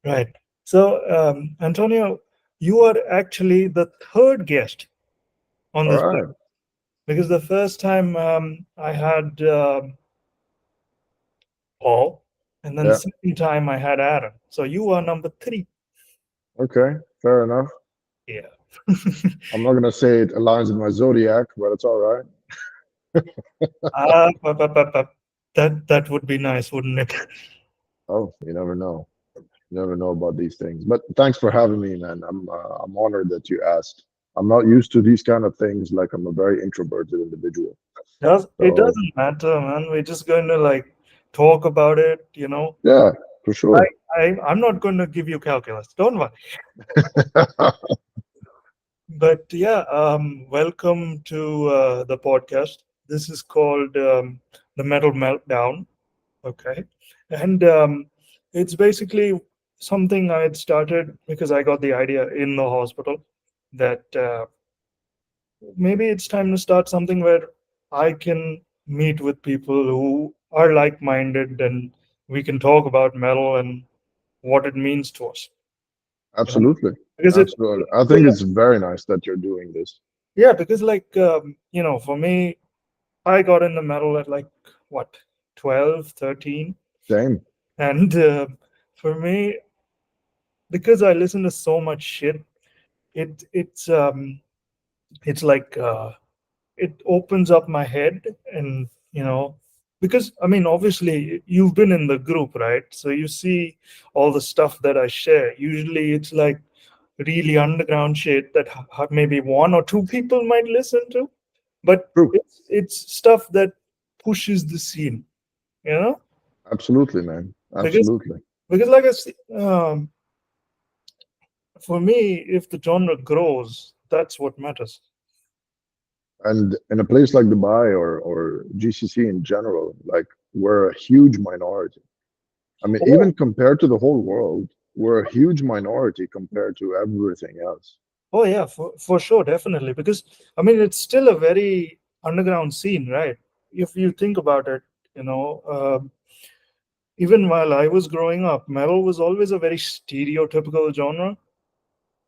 Right. So, Antonio, you are actually the third guest on All this right. platform because the first time I had Paul, and then the Yeah. second time I had Aaron. So you are number three. Okay. Fair enough. Yeah. I'm not gonna say it aligns with my zodiac, but it's all right. That would be nice, wouldn't it? Oh, you never know. You never know about these things. But thanks for having me, man. I'm honored that you asked. I'm not used to these kind of things. Like I'm a very introverted individual. Does it So doesn't matter, man. We're just going to like talk about it, you know. yeah, for I, sure. I'm not going to give you calculus. Don't worry. But yeah, welcome to the podcast. This is called the Metal Meltdown. Okay, and it's basically something I had started because I got the idea in the hospital that maybe it's time to start something where I can meet with people who are like-minded and we can talk about metal and what it means to us. You know, Absolutely. because it Absolutely. I think it's very nice that you're doing this. yeah, because like for me, I got into metal at like what 12, 13, Same. and for me, because I listen to so much shit, it it's um it's like it opens up my head, and because I mean, obviously you've been in the group, right? So you see all the stuff that I share. Usually it's like really underground shit that maybe one or two people might listen to, but True. it's stuff that pushes the scene, you know Absolutely, man. because Absolutely. like for me, if the genre grows, that's what matters. And in a place like Dubai or GCC in general, like we're a huge minority. I mean, Oh, even compared to the whole world, we're a huge minority compared to everything else. oh yeah, for sure, definitely. Because I mean, it's still a very underground scene, right? If you think about it, you know, even while I was growing up, metal was always a very stereotypical genre,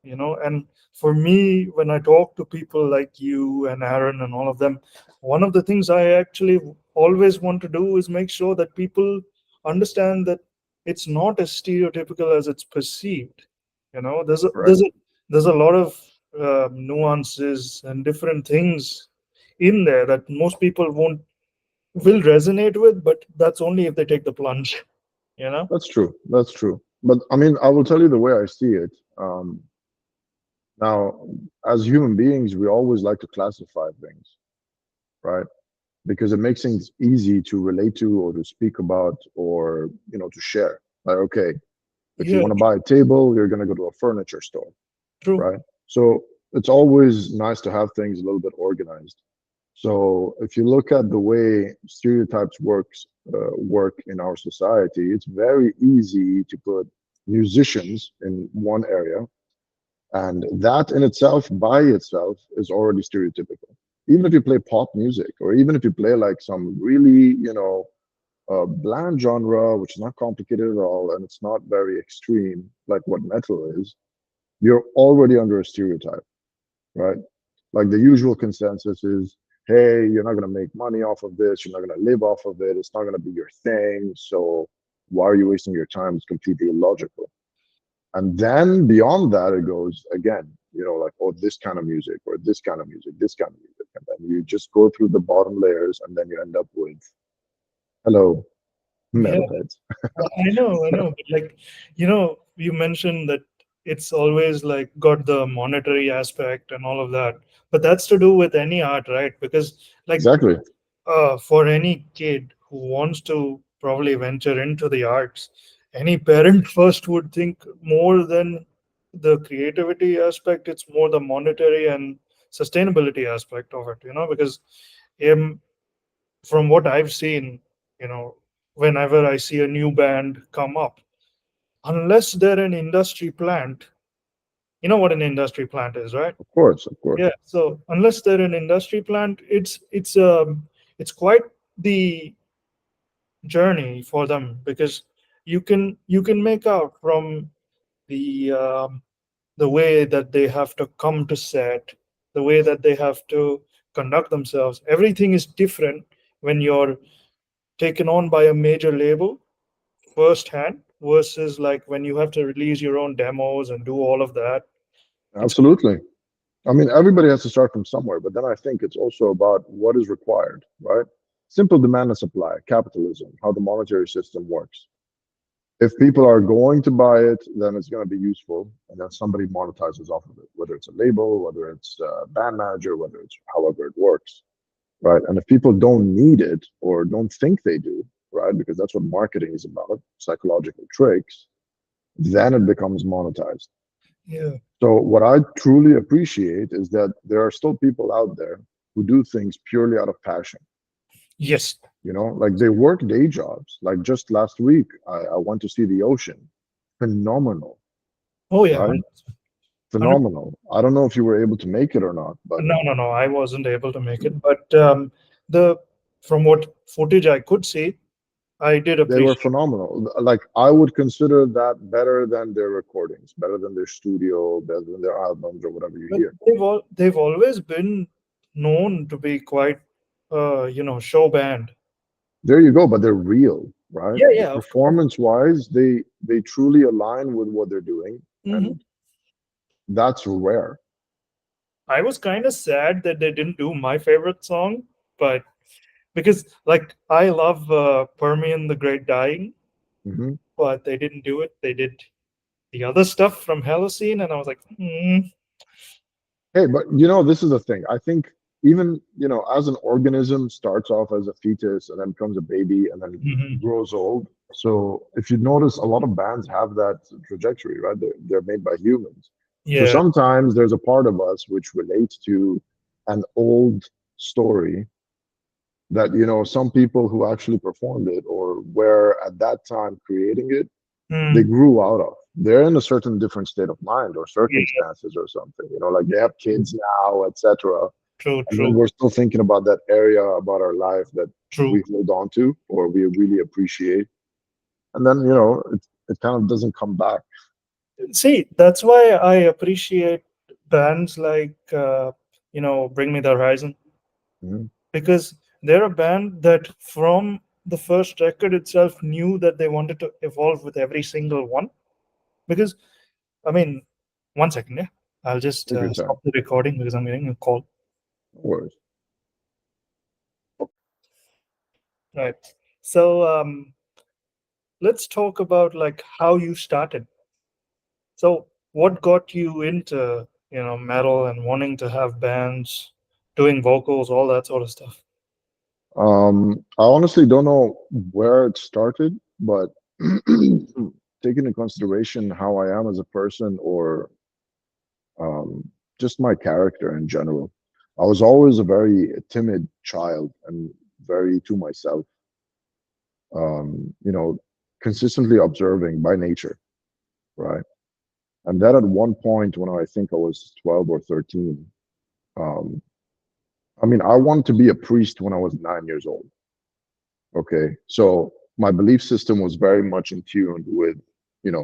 and for me, when I talk to people like you and Aaron and all of them, one of the things I actually always want to do is make sure that people understand that it's not as stereotypical as it's perceived. There's a Correct. there's a lot of nuances and different things in there that most people won't will resonate with, but that's only if they take the plunge. you know That's true. That's true. But I mean, I will tell you the way I see it. Now, as human beings, we always like to classify things, right? Because it makes things easy to relate to or to speak about or, to share. Like, okay, if you yeah, want to buy a table, you're going to go to a furniture store, true. right? So it's always nice to have things a little bit organized. So if you look at the way stereotypes work in our society, it's very easy to put musicians in one area, and that in itself, by itself, is already stereotypical. Even if you play pop music, or even if you play like some really, bland genre, which is not complicated at all, and it's not very extreme, like what metal is, you're already under a stereotype, right? Like the usual consensus is, hey, you're not going to make money off of this. You're not going to live off of it. It's not going to be your thing. So why are you wasting your time? It's completely illogical. And then beyond that, it goes again, like, oh, this kind of music or this kind of music, this kind of music. And then you just go through the bottom layers and then you end up with, hello, Yeah, metalheads. I know. But like, you mentioned that it's always like got the monetary aspect and all of that. But that's to do with any art, right? Because like Exactly. for any kid who wants to probably venture into the arts, any parent first would think more than the creativity aspect, it's more the monetary and sustainability aspect of it, because um, from what I've seen, you know, whenever I see a new band come up, unless they're an industry plant, you know what an industry plant is, right? Of course, of course. Yeah. So unless they're an industry plant, it's quite the journey for them because you can make out from the the way that they have to come to set, the way that they have to conduct themselves. Everything is different when you're taken on by a major label firsthand versus like when you have to release your own demos and do all of that. It's Absolutely. I mean, everybody has to start from somewhere, but then I think it's also about what is required, right? Simple demand and supply, capitalism, how the monetary system works. If people are going to buy it, then it's going to be useful, and then somebody monetizes off of it, whether it's a label, whether it's a band manager, whether it's however it works, right? And if people don't need it or don't think they do, right, because that's what marketing is about, psychological tricks, then it becomes monetized. yeah. So what I truly appreciate is that there are still people out there who do things purely out of passion. Yes. Like they work day jobs. Like just last week, I went to see the ocean. Phenomenal, Oh yeah. right? 100. Phenomenal. I don't know if you were able to make it or not, but No, no, no. I wasn't able to make it, but the from what footage I could see, I did they were appreciate. phenomenal. Like I would consider that better than their recordings, better than their studio, better than their albums or whatever you But hear. they've always been known to be quite, show band. There you go, but they're real, right? Yeah, The yeah, of course. performance wise, they truly align with what they're doing, Hmm. and that's rare. I was kind of sad that they didn't do my favorite song, but because like I love Permian the Great Dying, Hmm. but they didn't do it. They did the other stuff from Holocene, and I was like, Hey, but this is the thing. I think even, as an organism starts off as a fetus and then becomes a baby and then mhm. grows old. So if you notice, a lot of bands have that trajectory, right? They're made by humans. So Yeah, sometimes there's a part of us which relates to an old story that, some people who actually performed it or were at that time creating it, they mm, grew out of. They're in a certain different state of mind or yeah, circumstances or something, like they have kids now, etc. true, And then true, we're still thinking about that area about our life that true. we hold on to or we really appreciate. And then, it kind of doesn't come back. See, that's why I appreciate bands like Bring Me the Horizon, Mhm. because they're a band that from the first record itself knew that they wanted to evolve with every single one. Because I mean, one second, yeah, I'll just Take your stop time. the recording because I'm getting a call. No worries. Right. So let's talk about like how you started. So what got you into metal and wanting to have bands, doing vocals, all that sort of stuff? I honestly don't know where it started, but taking into consideration how I am as a person or just my character in general, I was always a very timid child and very to myself, um, you know, consistently observing by nature, right? And then at one point when I think I was 12 or 13, um, I mean, I wanted to be a priest when I was 9 years old. Okay. So my belief system was very much in tune with,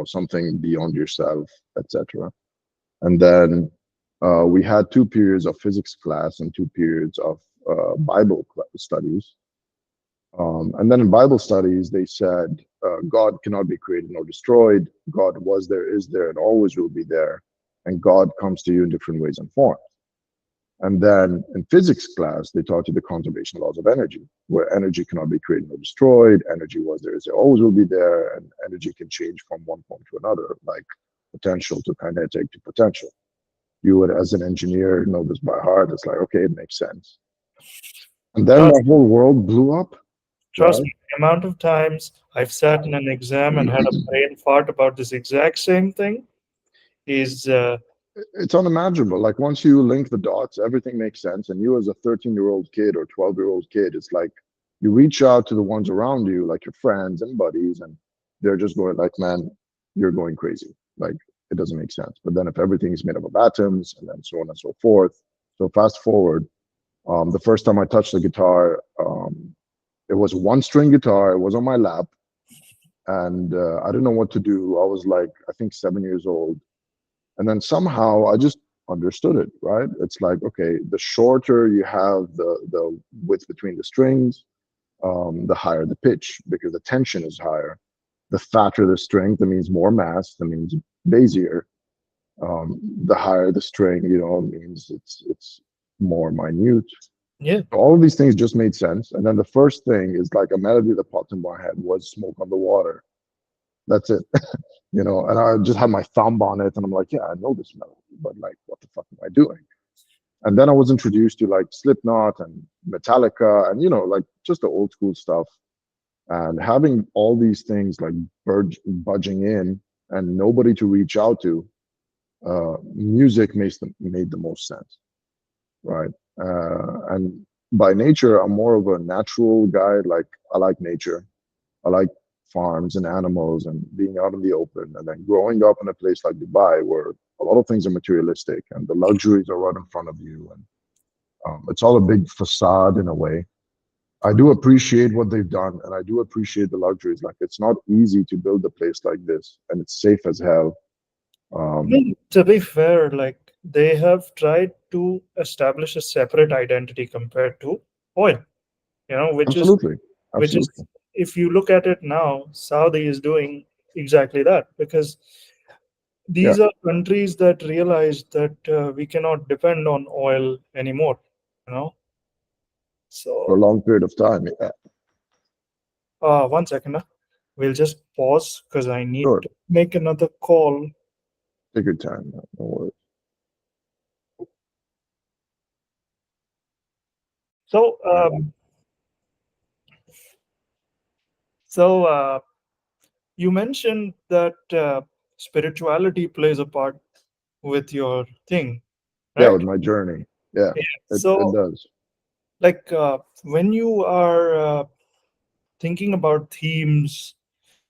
something beyond yourself, etc. And then we had 2 periods of physics class and 2 periods of Bible studies. And then in Bible studies, they said God cannot be created nor destroyed. God was there, is there, and always will be there. And God comes to you in different ways and forms. And then in physics class, they taught you the conservation laws of energy, where energy cannot be created nor destroyed. Energy was there, is there, always will be there. And energy can change from one form to another, like potential to kinetic to potential. You would, as an engineer, know this by heart. It's like, okay, it makes sense. And then my Trust, whole world blew up, trust right? me, the amount of times I've sat in an exam and had a brain fart about this exact same thing is It's unimaginable. Like once you link the dots, everything makes sense. And you, as a 13-year-old kid or 12-year-old kid, it's like you reach out to the ones around you, like your friends and buddies, and they're just going like, "Man, you're going crazy. Like it doesn't make sense." But then if everything is made up of atoms and then so on and so forth. So fast forward, the first time I touched the guitar, it was one string guitar. It was on my lap, and I didn't know what to do. I was like, I think 7 years old, and then somehow I just understood it. Right? It's like, okay, the shorter you have the width between the strings, the higher the pitch because the tension is higher. The fatter the string, that means more mass, that means bassier. The higher the string, means it's more minute. Yeah. All of these things just made sense. And then the first thing is like a melody that popped in my head was "Smoke on the Water." That's it, And I just had my thumb on it, and I'm like, yeah, I know this melody, but like, what the fuck am I doing? And then I was introduced to like Slipknot and Metallica, and like just the old school stuff. And having all these things like budging in and nobody to reach out to, music made the most sense, right? And by nature, I'm more of a natural guy. Like I like nature. I like farms and animals and being out in the open. And then growing up in a place like Dubai, where a lot of things are materialistic and the luxuries are right in front of you, and it's all a big facade in a way. I do appreciate what they've done, and I do appreciate the luxuries. Like it's not easy to build a place like this, and it's safe as hell. I Um, mean, to be fair, like they have tried to establish a separate identity compared to oil, which is absolutely, which is absolutely, if you look at it now, Saudi is doing exactly that because yeah, these are countries that realize that we cannot depend on oil anymore, you know. for a So, long period of time. Yeah, 1 second, we'll just pause because I need sure, to make another call. take your time. No worries. So, so you mentioned that spirituality plays a part with your thing, Yeah, right? with my journey. Yeah, Yeah. it So, does. like when you are thinking about themes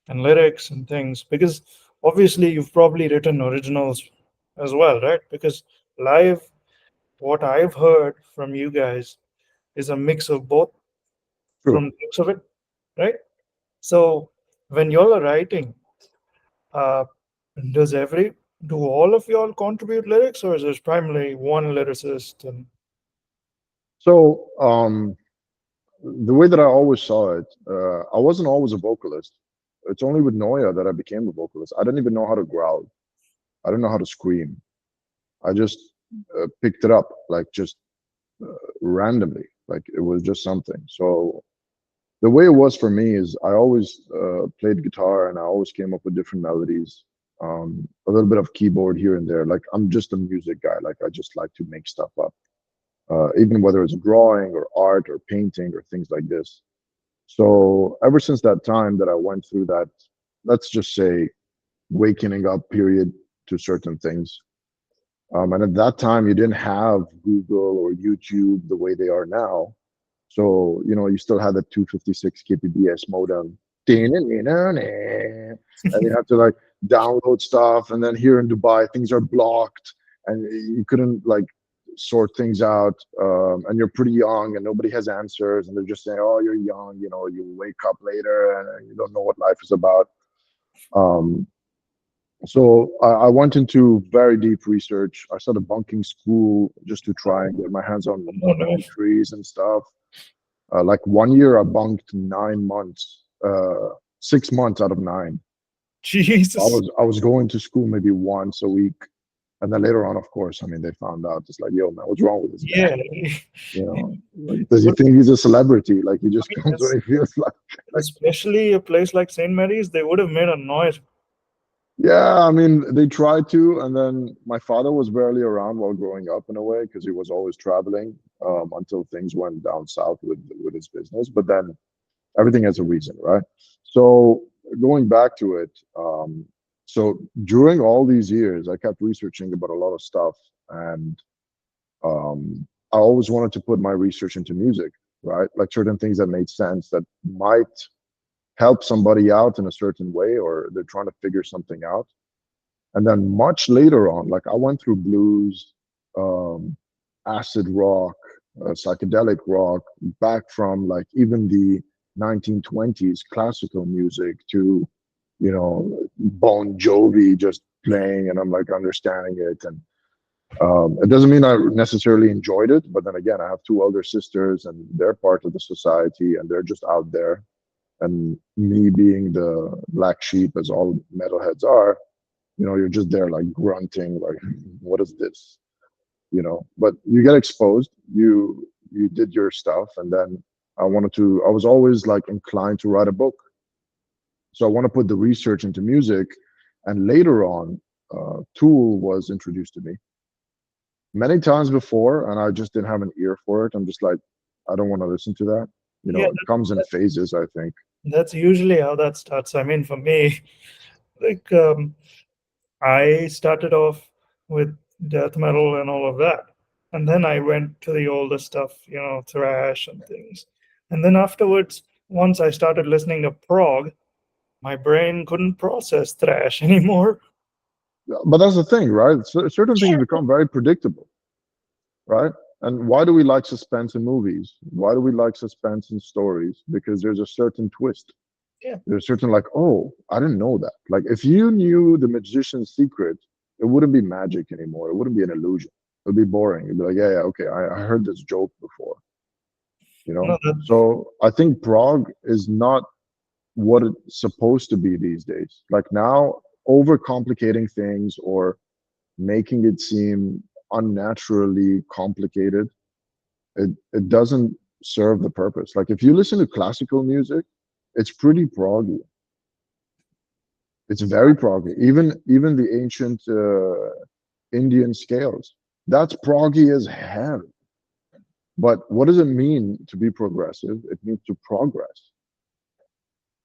and lyrics and things, because obviously you've probably written originals as well, right? Because live, what I've heard from you guys is a mix of both True. from the looks of it, right? So when y'all are writing, uh, does every do all of y'all contribute lyrics, or is there primarily one lyricist? And So, the way that I always saw it, I wasn't always a vocalist. It's only with Noia that I became a vocalist. I didn't even know how to growl. I didn't know how to scream. I just picked it up, like just randomly. Like it was just something. So the way it was for me is I always played guitar and I always came up with different melodies, a little bit of keyboard here and there. Like I'm just a music guy. Like I just like to make stuff up, even whether it's drawing or art or painting or things like this. So ever since that time that I went through that, let's just say, wakening up period to certain things. And at that time, you didn't have Google or YouTube the way they are now. So, you still had the 256 kbps modem. And you have to like download stuff. And then here in Dubai, things are blocked and you couldn't like sort things out. And you're pretty young and nobody has answers. And they're just saying, oh, you're young, you wake up later and you don't know what life is about. Um, so I went into very deep research. I started bunking school just to try and get my hands on oh no, MP3s and stuff. Like 1 year, I bunked 9 months, 6 months out of nine. I Jesus, was I was going to school maybe once a week, and then later on, of course, I mean, they found out. It's like, yo, man, what's wrong with this guy? yeah. Like, does he think he's a celebrity? Like, he I just mean, comes when he feels like. especially a place like St. Mary's, they would have made a noise. Yeah, I mean, they tried to, and then my father was barely around while growing up in a way because he was always traveling until things went down south with his business. But then everything has a reason, right? So going back to it, so during all these years, I kept researching about a lot of stuff, and I always wanted to put my research into music, right? Like certain things that made sense that might help somebody out in a certain way, or they're trying to figure something out. And then much later on, like I went through blues, um, acid rock, psychedelic rock, back from like even the 1920s classical music to Bon Jovi just playing, and I'm like understanding it. And it doesn't mean I necessarily enjoyed it, but then again, I have two elder sisters, and they're part of the society, and they're just out there. And me being the black sheep, as all metalheads are, you're just there like grunting, like, what is this? But you get exposed. You did your stuff, and then I was always like inclined to write a book. So I want to put the research into music. And later on, Tool was introduced to me many times before, and I just didn't have an ear for it. I'm just like, I don't want to listen to that. Yeah, It comes in phases, I think. that's usually how that starts. I mean, for me, like I started off with death metal and all of that. And then I went to the older stuff, thrash and things. And then afterwards, once I started listening to prog, my brain couldn't process thrash anymore. But that's the thing, right? Certain things become very predictable, right? And why do we like suspense in movies? Why do we like suspense in stories? Because there's a certain twist. Yeah. There's certain like, oh, I didn't know that. Like if you knew the magician's secret, it wouldn't be magic anymore. It wouldn't be an illusion. It would be boring. You'd be like, yeah, yeah, okay, I heard this joke before, you No, know? So I think prog is not what it's supposed to be these days. Like now, overcomplicating things or making it seem unnaturally complicated, it doesn't serve the purpose. Like if you listen to classical music, it's pretty proggy. It's very proggy. Even the ancient Indian scales, that's proggy as hell. But what does it mean to be progressive? It means to progress.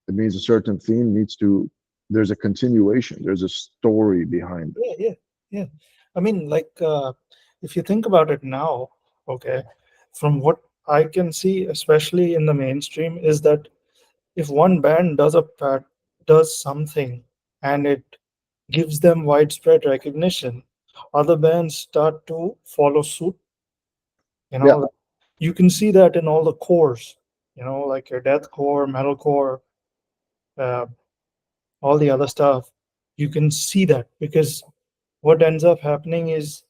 It means a certain theme needs to. There's a continuation. There's a story behind it. yeah, yeah, yeah. I mean, like, if you think about it now, okay, from what I can see, especially in the mainstream, is that if one band does something and it gives them widespread recognition, other bands start to follow suit. You Yeah, know, you can see that in all the cores. Like your deathcore, metalcore, uh, all the other stuff. You can see that because what ends up happening is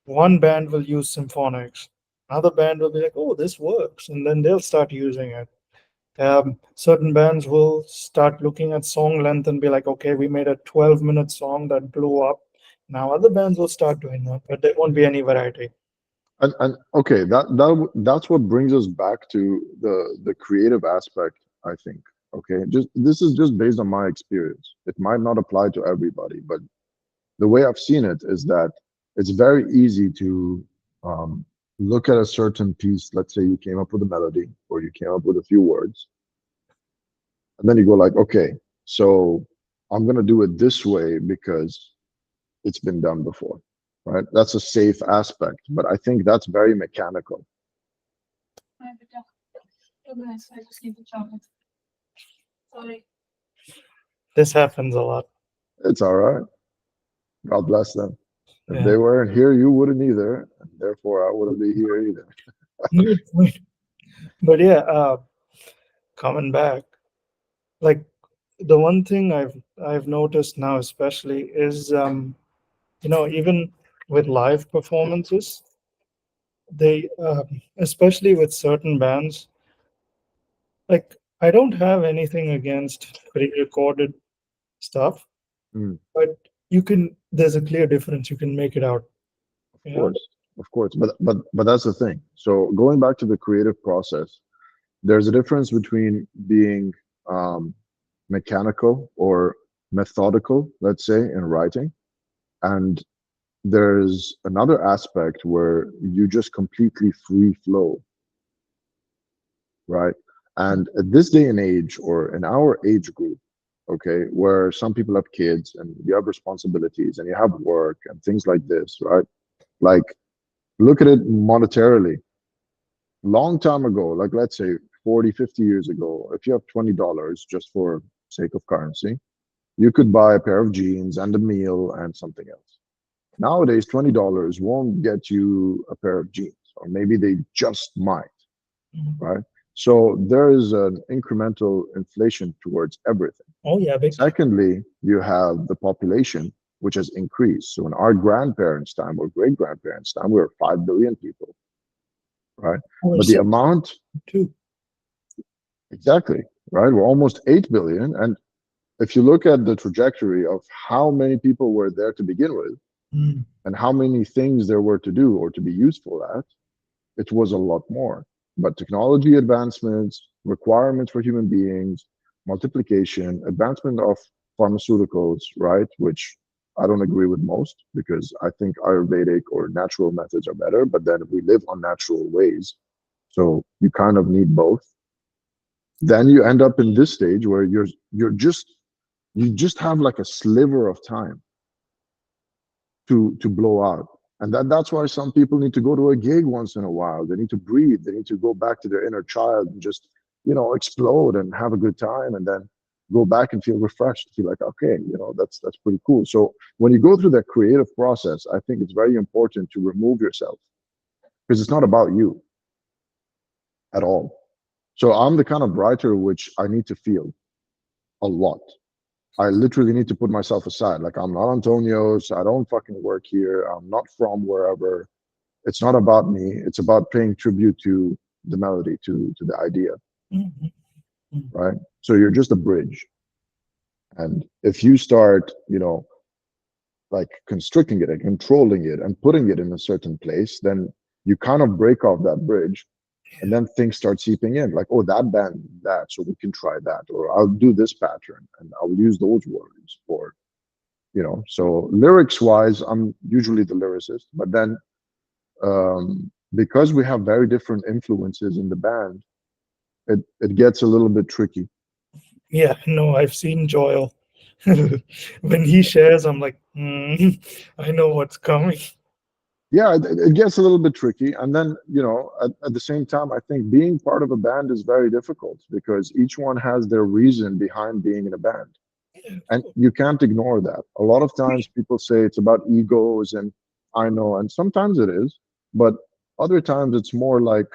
one band will use symphonics, another band will be like, "Oh, this works," and then they'll start using it. Certain bands will start looking at song length and be like, "Okay, we made a 12-minute song that blew up." Now other bands will start doing that, but there won't be any variety. and okay, that's what brings us back to the creative aspect. I think. Okay, just this is just based on my experience. It might not apply to everybody, but the way I've seen it is that it's very easy to look at a certain piece. Let's say you came up with a melody or you came up with a few words, and then you go like, okay, so I'm gonna do it this way because it's been done before, right? That's a safe aspect, but I think that's very mechanical. This happens a lot. It's all right. God bless them. If Yeah. they weren't here, you wouldn't either, and therefore I wouldn't be here either. But yeah, coming back, like the one thing I've noticed now, especially, is even with live performances, they especially with certain bands, like I don't have anything against pre-recorded stuff, Mm, but there's a clear difference. You can make it out. of You know? course, of course, but that's the thing. So going back to the creative process, there's a difference between being um, mechanical or methodical, let's say, in writing, and there's another aspect where you just completely free flow, right? And at this day and age, or in our age group, okay, where some people have kids and you have responsibilities and you have work and things like this, right? Like, look at it monetarily. Long time ago, like let's say 40, 50 years ago, if you have $20 just for sake of currency, you could buy a pair of jeans and a meal and something else. Nowadays, $20 won't get you a pair of jeans, or maybe they just might, Mhm. right? So there is an incremental inflation towards everything. Oh yeah, big time. Secondly, you have the population, which has increased. So in our grandparents' time or great grandparents' time, we were 5 billion people, right? Or But the six amount, too. exactly, right? We're almost 8 billion. And if you look at the trajectory of how many people were there to begin with Mm. and how many things there were to do or to be useful at, it was a lot more. But technology advancements, requirements for human beings, multiplication, advancement of pharmaceuticals, right? Which I don't agree with most because I think Ayurvedic or natural methods are better, but then we live on natural ways. So you kind of need both. Then you end up in this stage where you're just you just have like a sliver of time to blow out. And that's why some people need to go to a gig once in a while. They need to breathe. They need to go back to their inner child and just, explode and have a good time and then go back and feel refreshed, feel like, okay, that's pretty cool. So when you go through that creative process, I think it's very important to remove yourself because it's not about you at all. So I'm the kind of writer which I need to feel a lot. I literally need to put myself aside. Like I'm not Antonio's. I don't fucking work here. I'm not from wherever. It's not about me. It's about paying tribute to the melody, to the idea, Mhm. Mm. right? So you're just a bridge. And if you start, like constricting it and controlling it and putting it in a certain place, then you kind of break off that bridge and then things start seeping in like, oh, that band that, so we can try that, or I'll do this pattern and I'll use those words, or so lyrics wise, I'm usually the lyricist, but then because we have very different influences in the band, it gets a little bit tricky. Yeah, no, I've seen Joel. When he shares, I'm like, I know what's coming. Yeah, it gets a little bit tricky. And then, at the same time, I think being part of a band is very difficult because each one has their reason behind being in a band. Yeah, And you can't ignore that. A lot of times people say it's about egos, and I know, and sometimes it is, but other times it's more like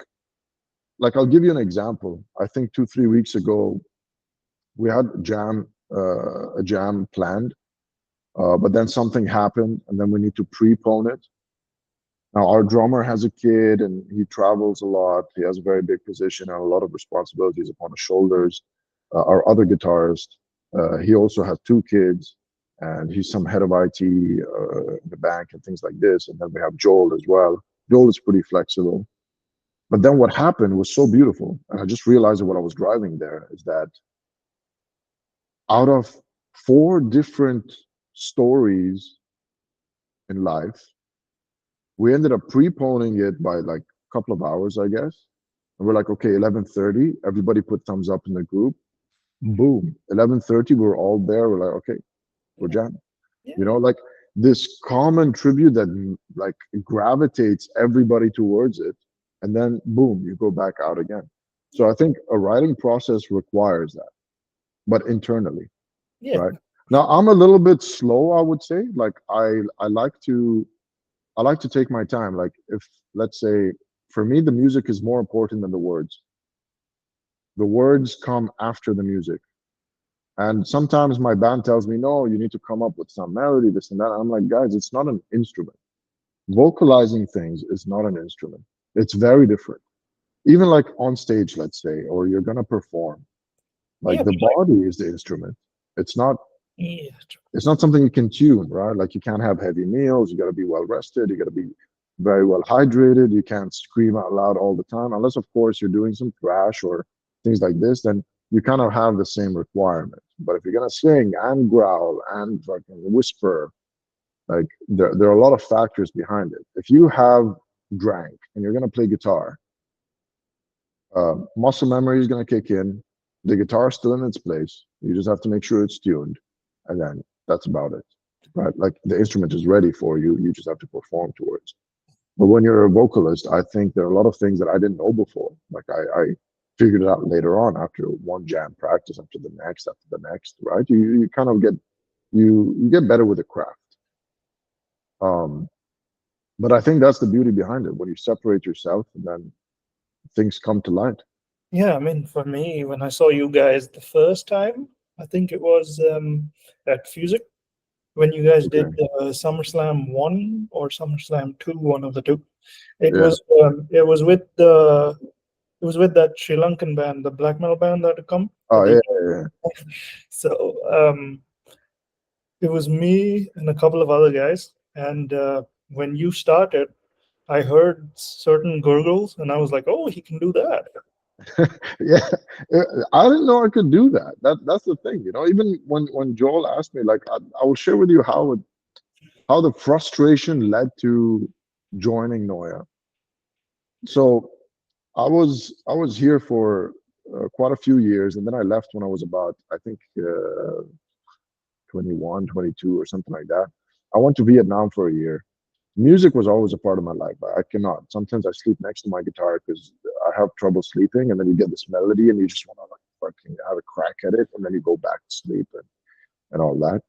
I'll give you an example. I think 2, 3 weeks ago we had a jam planned, but then something happened, and then we need to prepone it. Now our drummer has a kid, and he travels a lot. He has a very big position and a lot of responsibilities upon his shoulders. Our other guitarist, he also has 2 kids, and he's some head of IT in the bank and things like this. And then we have Joel as well. Joel is pretty flexible. But then what happened was so beautiful, and I just realized that what I was driving there is that out of 4 different stories in life, we ended up preponing it by like a couple of hours, I guess. And we're like, okay, 11:30. Everybody put thumbs up in the group. Boom, 11:30. We're all there. We're like, okay, we're yeah, jamming. yeah, Like this common tribute that like gravitates everybody towards it, and then boom, you go back out again. So I think a writing process requires that, but internally, yeah. right? Now I'm a little bit slow, I would say. Like I like to take my time. Like if let's say for me the music is more important than the words. The words come after the music. And sometimes my band tells me, no, you need to come up with some melody, this and that. I'm like, guys, it's not an instrument. Vocalizing things is not an instrument. It's very different. Even like on stage, let's say, or you're gonna perform. Like Yeah, the body is the instrument. It's not yeah, it's not something you can tune, right? Like you can't have heavy meals, you gotta be well rested, you gotta be very well hydrated, you can't scream out loud all the time, unless of course you're doing some thrash or things like this, then you kind of have the same requirement. But if you're gonna sing and growl and fucking whisper, like there are a lot of factors behind it. If you have drank and you're gonna play guitar, muscle memory is going to kick in. The guitar is still in its place. You just have to make sure it's tuned, and then that's about it, right? Like the instrument is ready for you. You just have to perform towards. But when you're a vocalist, I think there are a lot of things that I didn't know before. Like I figured it out later on after one jam practice, after the next, right? You kind of get you get better with the craft. Um, but I think that's the beauty behind it. When you separate yourself, and then things come to light. Yeah, I mean, for me, when I saw you guys the first time, I think it was at Fusic when you guys did Okay. SummerSlam 1 or SummerSlam 2, one of the two. It Yeah. was it was with the it was with that Sri Lankan band, the black metal band that had come Oh that yeah, they yeah, yeah. so it was me and a couple of other guys. And when you started, I heard certain gurgles, and I was like, "Oh, he can do that." Yeah. I didn't know I could do that. That's the thing, you know. Even when Joel asked me, like, I will share with you how the frustration led to joining Noia. So I was here for quite a few years, and then I left when I was about, I think, 21, 22, or something like that. I went to Vietnam for a year. Music was always a part of my life. I cannot. Sometimes I sleep next to my guitar because I have trouble sleeping, and then you get this melody, and you just want to like fucking have a crack at it, and then you go back to sleep and all that.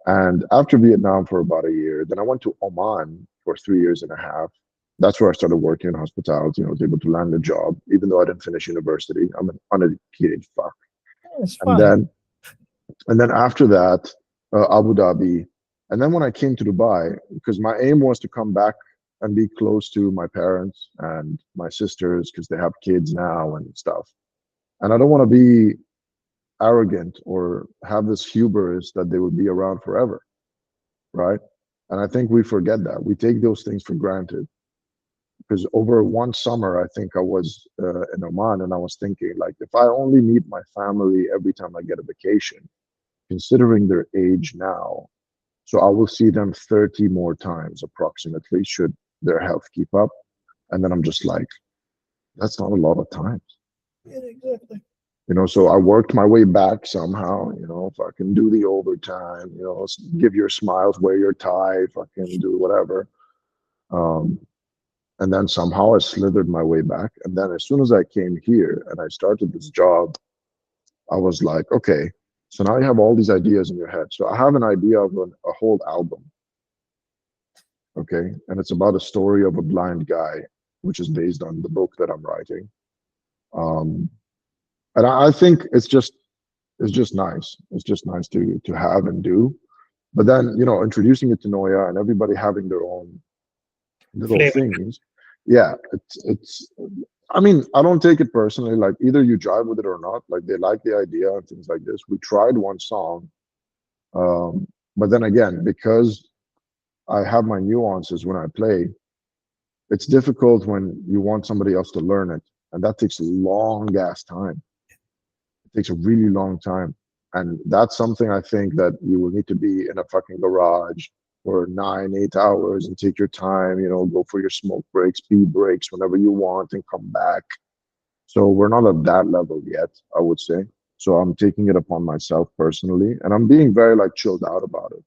And after Vietnam for about a year, then I went to Oman for 3 years and a half. That's where I started working in hospitality. I was able to land a job, even though I didn't finish university. I'm an uneducated fuck. "Oh, it's And fine." then, and then after that, Abu Dhabi. And then when I came to Dubai, because my aim was to come back and be close to my parents and my sisters because they have kids now and stuff. And I don't want to be arrogant or have this hubris that they will be around forever, right? And I think we forget that. We take those things for granted. Because over one summer, I think I was in Oman, and I was thinking, like, if I only meet my family every time I get a vacation, considering their age now, so I will see them 30 more times approximately, should their health keep up. And then I'm just like, that's not a lot of times. Yeah, exactly. So I worked my way back somehow, if I can do the overtime, give your smiles, wear your tie, fucking do whatever. Um, and then somehow I slithered my way back. And then as soon as I came here and I started this job, I was like, okay, so now you have all these ideas in your head. So I have an idea of a whole album, okay? And it's about a story of a blind guy, which is based on the book that I'm writing. Um, and I think it's just nice. It's just nice to have and do. But then, introducing it to Noia and everybody having their own little Flavor. things. Yeah, it's I mean, I don't take it personally. Like, either you jive with it or not. Like, they like the idea and things like this. We tried one song, um, but then again, because I have my nuances when I play, it's difficult when you want somebody else to learn it, and that takes a long ass time. It takes a really long time, and that's something I think that you will need to be in a fucking garage for 9, 8 hours and take your time. Go for your smoke breaks, pee breaks whenever you want, and come back. So we're not at that level yet, I would say. So I'm taking it upon myself personally, and I'm being very like chilled out about it.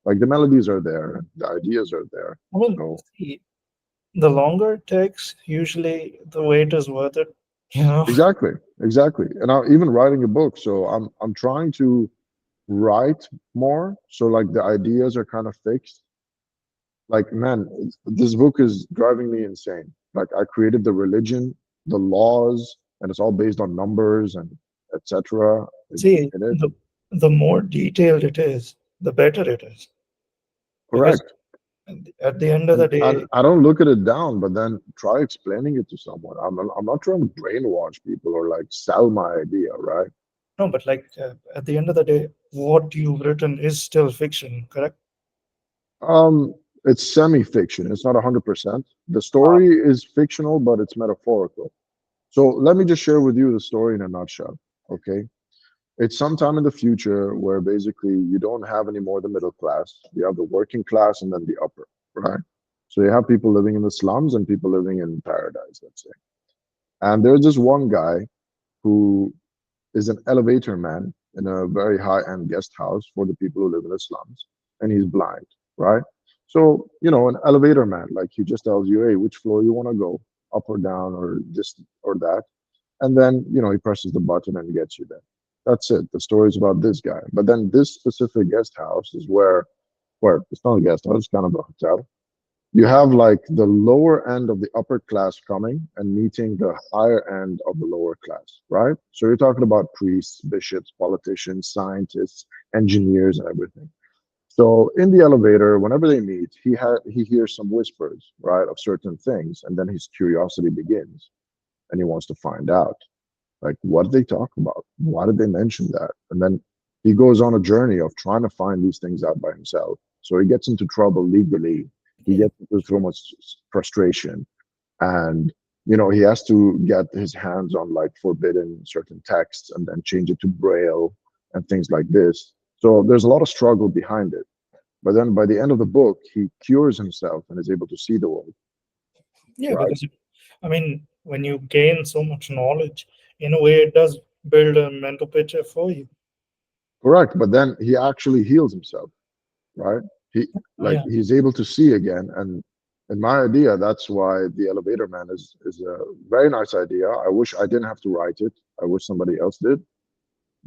Like, the melodies are there, the ideas are there. I mean, So see, the longer it takes, usually the wait is worth it. You know. exactly, exactly. And I'm even writing a book. So I'm trying to write more. So like the ideas are kind of fixed. Like, man, this book is driving me insane. Like, I created the religion, the laws, and it's all based on numbers and etc. See, In it. the more detailed it is, the better it is. Because Correct. at the end of the And day, I don't look at it down, but then try explaining it to someone. I'm not trying to brainwash people or like sell my idea, right? no, but like at the end of the day, what you've written is still fiction, correct? It's semi-fiction. It's not 100%. The Ah, story is fictional, but it's metaphorical. So let me just share with you the story in a nutshell. Okay. It's sometime in the future where basically you don't have any more the middle class. You have the working class and then the upper, right? So you have people living in the slums and people living in paradise, let's say. And there's this one guy who is an elevator man in a very high-end guest house for the people who live in the slums, and he's blind, right? So, an elevator man, like, he just tells you, hey, which floor you want to go, up or down, or this or that, and then he presses the button and gets you there. That's it. The story is about this guy. But then this specific guest house is where it's not a guest house, it's kind of a hotel. you have like the lower end of the upper class coming and meeting the higher end of the lower class, right? So you're talking about priests, bishops, politicians, scientists, engineers, and everything. So in the elevator, whenever they meet, he hears some whispers, right, of certain things, and then his curiosity begins, and he wants to find out, like, what did they talk about? Why did they mention that? And then he goes on a journey of trying to find these things out by himself. So he gets into trouble legally. He Yeah. gets into so much frustration, and he has to get his hands on like forbidden certain texts and then change it to Braille and things like this. So there's a lot of struggle behind it. But then by the end of the book, he cures himself and is able to see the world, Yeah, right? because I mean, when you gain so much knowledge, in a way, it does build a mental picture for you. Correct. But then he actually heals himself, right? He like Yeah, he's able to see again. And in my idea, that's why the elevator man is a very nice idea. I wish I didn't have to write it. I wish somebody else did.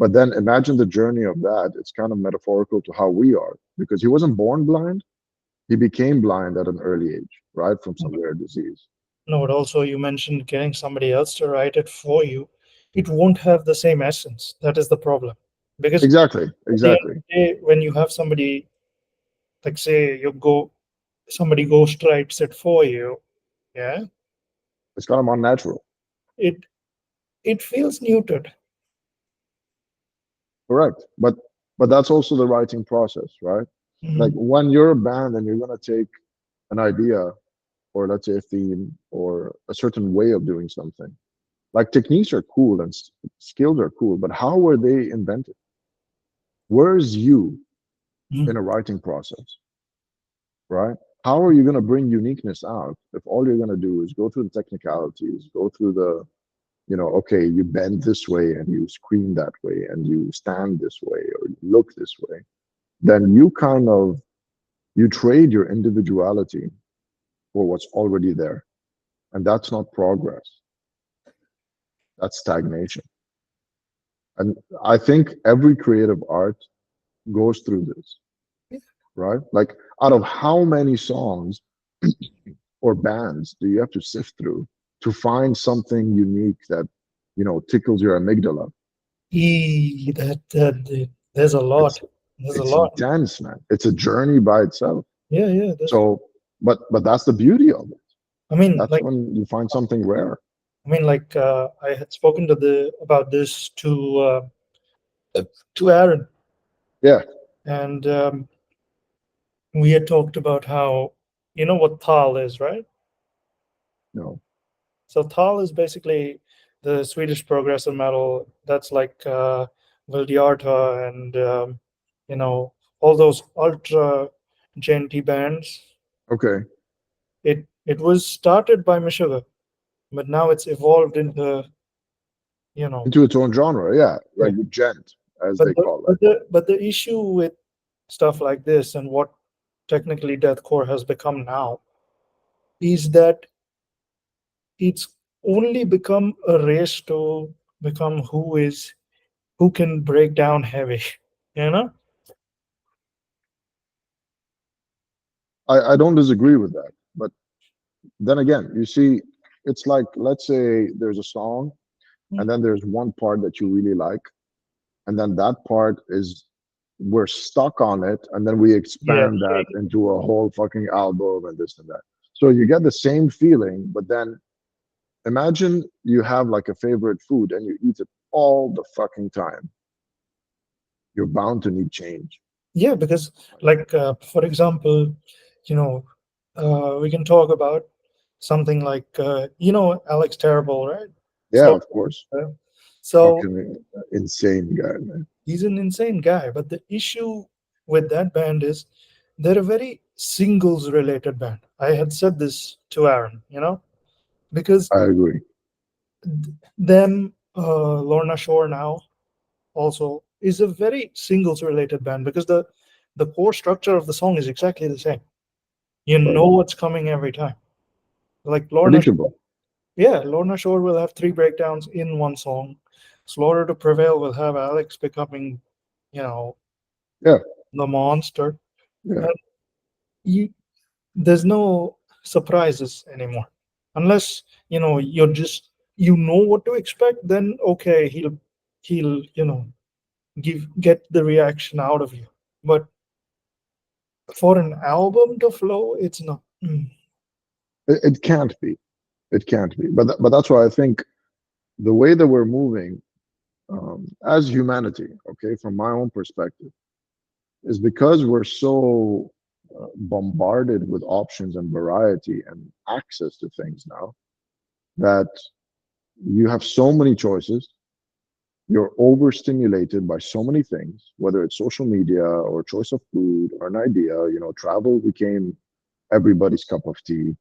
But then imagine the journey of that. It's kind of metaphorical to how we are, because he wasn't born blind. He became blind at an early age, right? From some but rare disease. no, but also you mentioned getting somebody else to write it for you. It won't have the same essence. That is the problem. Because Exactly. at the end of Exactly. the day, when you have somebody, like say somebody ghost writes it for you, yeah, It's kind of unnatural. it it feels neutered. Correct. But that's also the writing process, right? Like Mhm. when you're a band and you're gonna take an idea, or let's say a theme or a certain way of doing something. Like techniques are cool and skills are cool, but how were they invented? Where's you Mhm. in a writing process, right? How are you going to bring uniqueness out if all you're going to do is go through the technicalities, go through the, okay, you bend this way and you scream that way and you stand this way or you look this way? Then you trade your individuality for what's already there. And that's not progress, that's stagnation. And I think every creative art goes through this, right? Like, out of how many songs or bands do you have to sift through to find something unique that, tickles your amygdala? There's a lot. It's There's a it's lot. intense, man. It's a journey by itself. Yeah, yeah. So, but that's the beauty of it. I mean, That's when you find something rare. I had spoken about this to Aaron, Yeah. and we had talked about how you know what thal is, right? No. So thal is basically the Swedish progressive metal. That's like Vildiarta and you know all those ultra genty bands. Okay. It was started by Meshuggah, but now it's evolved into you know. Into its own genre. Yeah. Yeah. Like gent, as they call it. But the issue with stuff like this and what technically deathcore has become now is that it's only become a race to become who can break down heavy, you know. I don't disagree with that. But then again, you see, it's like, let's say there's a song and then there's one part that you really like, and then that part is, we're stuck on it, and then we Yeah, expand that into a whole fucking album and this and that. So you get the same feeling, but then imagine you have like a favorite food and you eat it all the fucking time. You're bound to need change. yeah, because like for example, you know, we can talk about something like Alex Terrible, right? Yeah, Slow. of course. So Fucking insane guy, man. he's an insane guy, but the issue with that band is they're a very singles related band. I had said this to Aaron, because I agree. them, Lorna Shore now also is a very singles related band because the core structure of the song is exactly the same. You Right. know what's coming every time. Like Predictable. Lorna Shore will have three breakdowns in one song. Slaughter to Prevail will have Alex becoming, you know, Yeah. the monster. Yeah. And you there's no surprises anymore. Unless, you're just, what to expect, then okay, he'll get the reaction out of you. But for an album to flow, it's not. It can't be. It can't be. But that's why I think the way that we're moving as humanity, okay, from my own perspective, is because we're so bombarded with options and variety and access to things now that you have so many choices. You're overstimulated by so many things, whether it's social media or choice of food or an idea. Travel became everybody's cup of tea.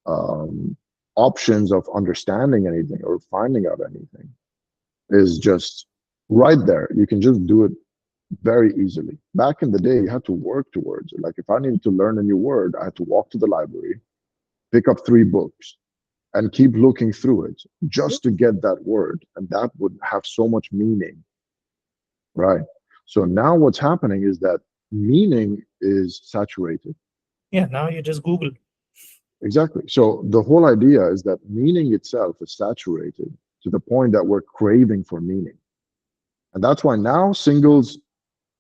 Um, Options of understanding anything or finding out anything is just right there. You can just do it very easily. Back in the day, you had to work towards it. Like if I needed to learn a new word, I had to walk to the library, pick up three books, and keep looking through it just to get that word. And that would have so much meaning, right? So now what's happening is that meaning is saturated. Yeah, now you just Google. Exactly. So the whole idea is that meaning itself is saturated to the point that we're craving for meaning. And that's why now singles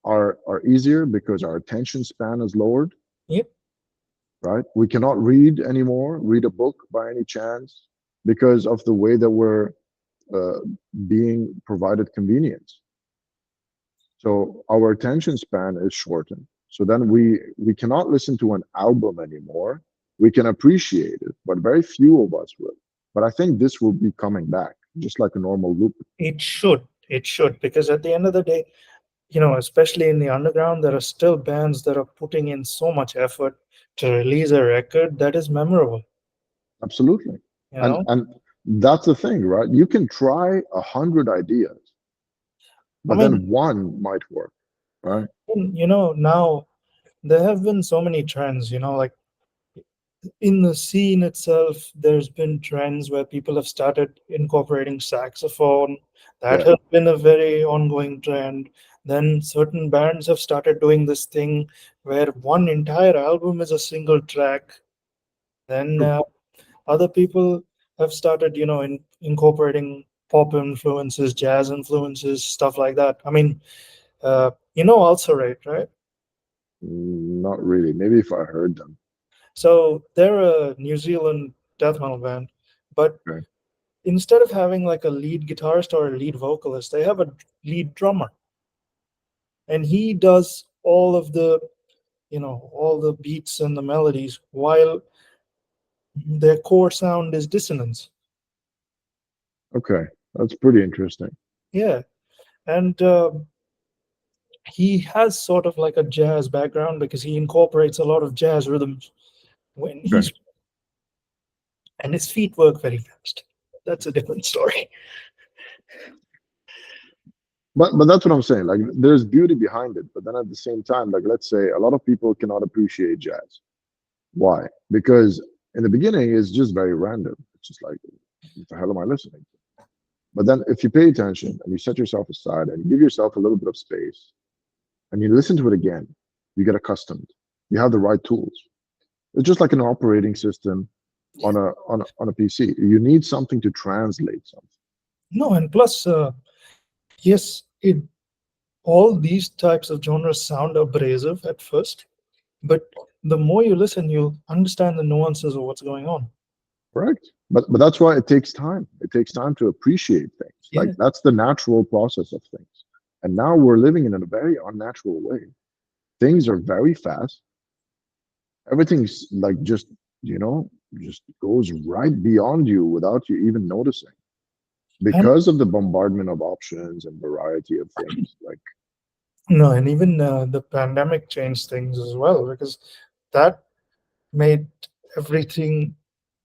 are easier because our attention span is lowered, Yep. right? We cannot read anymore, read a book by any chance because of the way that we're uh, being provided convenience. So our attention span is shortened. So then we cannot listen to an album anymore. We can appreciate it, but very few of us will. But I think this will be coming back, just like a normal loop. It should, because at the end of the day, especially in the underground, there are still bands that are putting in so much effort to release a record that is memorable. Absolutely. You And know, and that's the thing, right? You can try 100 ideas, I but mean, then one might work, right? now there have been so many trends. Like in the scene itself, there's been trends where people have started incorporating saxophone. That Yeah. has been a very ongoing trend. Then certain bands have started doing this thing where one entire album is a single track. Then True. other people have started, incorporating pop influences, jazz influences, stuff like that. I mean, also right? Not really. Maybe if I heard them. So they're a New Zealand death metal band, but Okay. instead of having like a lead guitarist or a lead vocalist, they have a lead drummer, and he does all the beats and the melodies, while their core sound is dissonance. Okay. That's pretty interesting. Yeah, and he has sort of like a jazz background because he incorporates a lot of jazz rhythms when Okay. he's and his feet work very fast. That's a different story. But that's what I'm saying. Like there's beauty behind it, but then at the same time, like let's say a lot of people cannot appreciate jazz. Why? Because in the beginning it's just very random. It's just like, what the hell am I listening to? But then if you pay attention and you set yourself aside and you give yourself a little bit of space and you listen to it again, you get accustomed. You have the right tools. It's just like an operating system on a PC. You need something to translate something. No, and plus, yes, all these types of genres sound abrasive at first, but the more you listen, you'll understand the nuances of what's going on. Correct. But that's why it takes time. It takes time to appreciate things. Like Yeah. that's the natural process of things. And now we're living in a very unnatural way. Things are very fast. Everything's like just goes right beyond you without you even noticing And because of the bombardment of options and variety of things. Like no, and even the pandemic changed things as well, because that made everything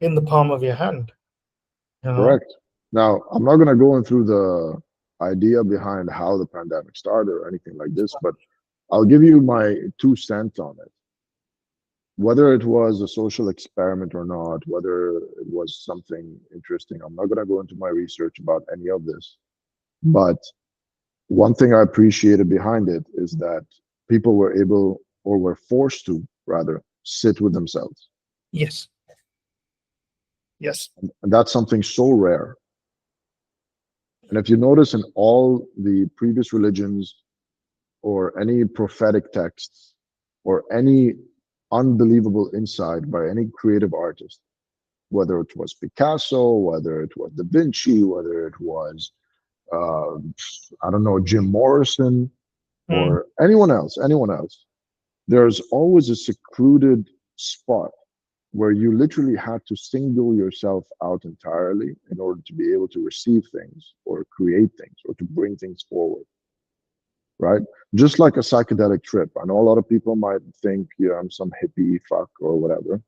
in the palm of your hand, you know? correct. Now, I'm not gonna go in through the idea behind how the pandemic started or anything like this, but I'll give you my 2 cents on it. Whether it was a social experiment or not, whether it was something interesting, I'm not going to go into my research about any of this. But one thing I appreciated behind it is that people were able or were forced to rather sit with themselves. Yes. Yes. And that's something so rare. And if you notice in all the previous religions or any prophetic texts or any unbelievable insight by any creative artist, whether it was Picasso, whether it was Da Vinci, whether it was, uh, I don't know, Jim Morrison, Mm. or anyone else, there's always a secluded spot where you literally had to single yourself out entirely in order to be able to receive things or create things or to bring things forward, right? Just like a psychedelic trip. I know a lot of people might think, yeah, I'm some hippie fuck or whatever,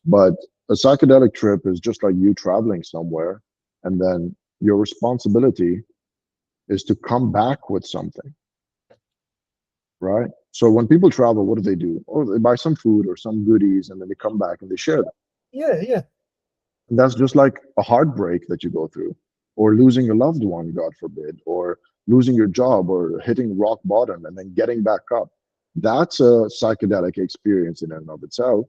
but a psychedelic trip is just like you traveling somewhere, and then your responsibility is to come back with something, right? So when people travel, what do? Oh, they buy some food or some goodies, and then they come back and they share them. Yeah, yeah, And that's just like a heartbreak that you go through, or losing a loved one, God forbid, or losing your job, or hitting rock bottom and then getting back up. That's a psychedelic experience in and of itself.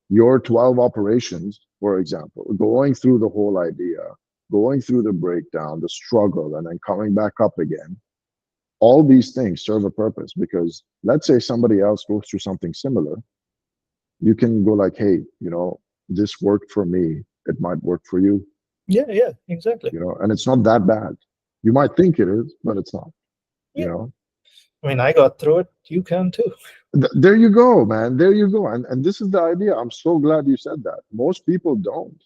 Your 12 operations, for example, going through the whole idea, going through the breakdown, the struggle, and then coming back up again, all these things serve a purpose because let's say somebody else goes through something similar, you can go like, hey, this worked for me, it might work for you, yeah, yeah, exactly. and it's not that bad. You might think it is, but it's not, you Yeah. know. I mean, I got through it. You can too. There you go, man. There you go. And this is the idea. I'm so glad you said that. Most people don't.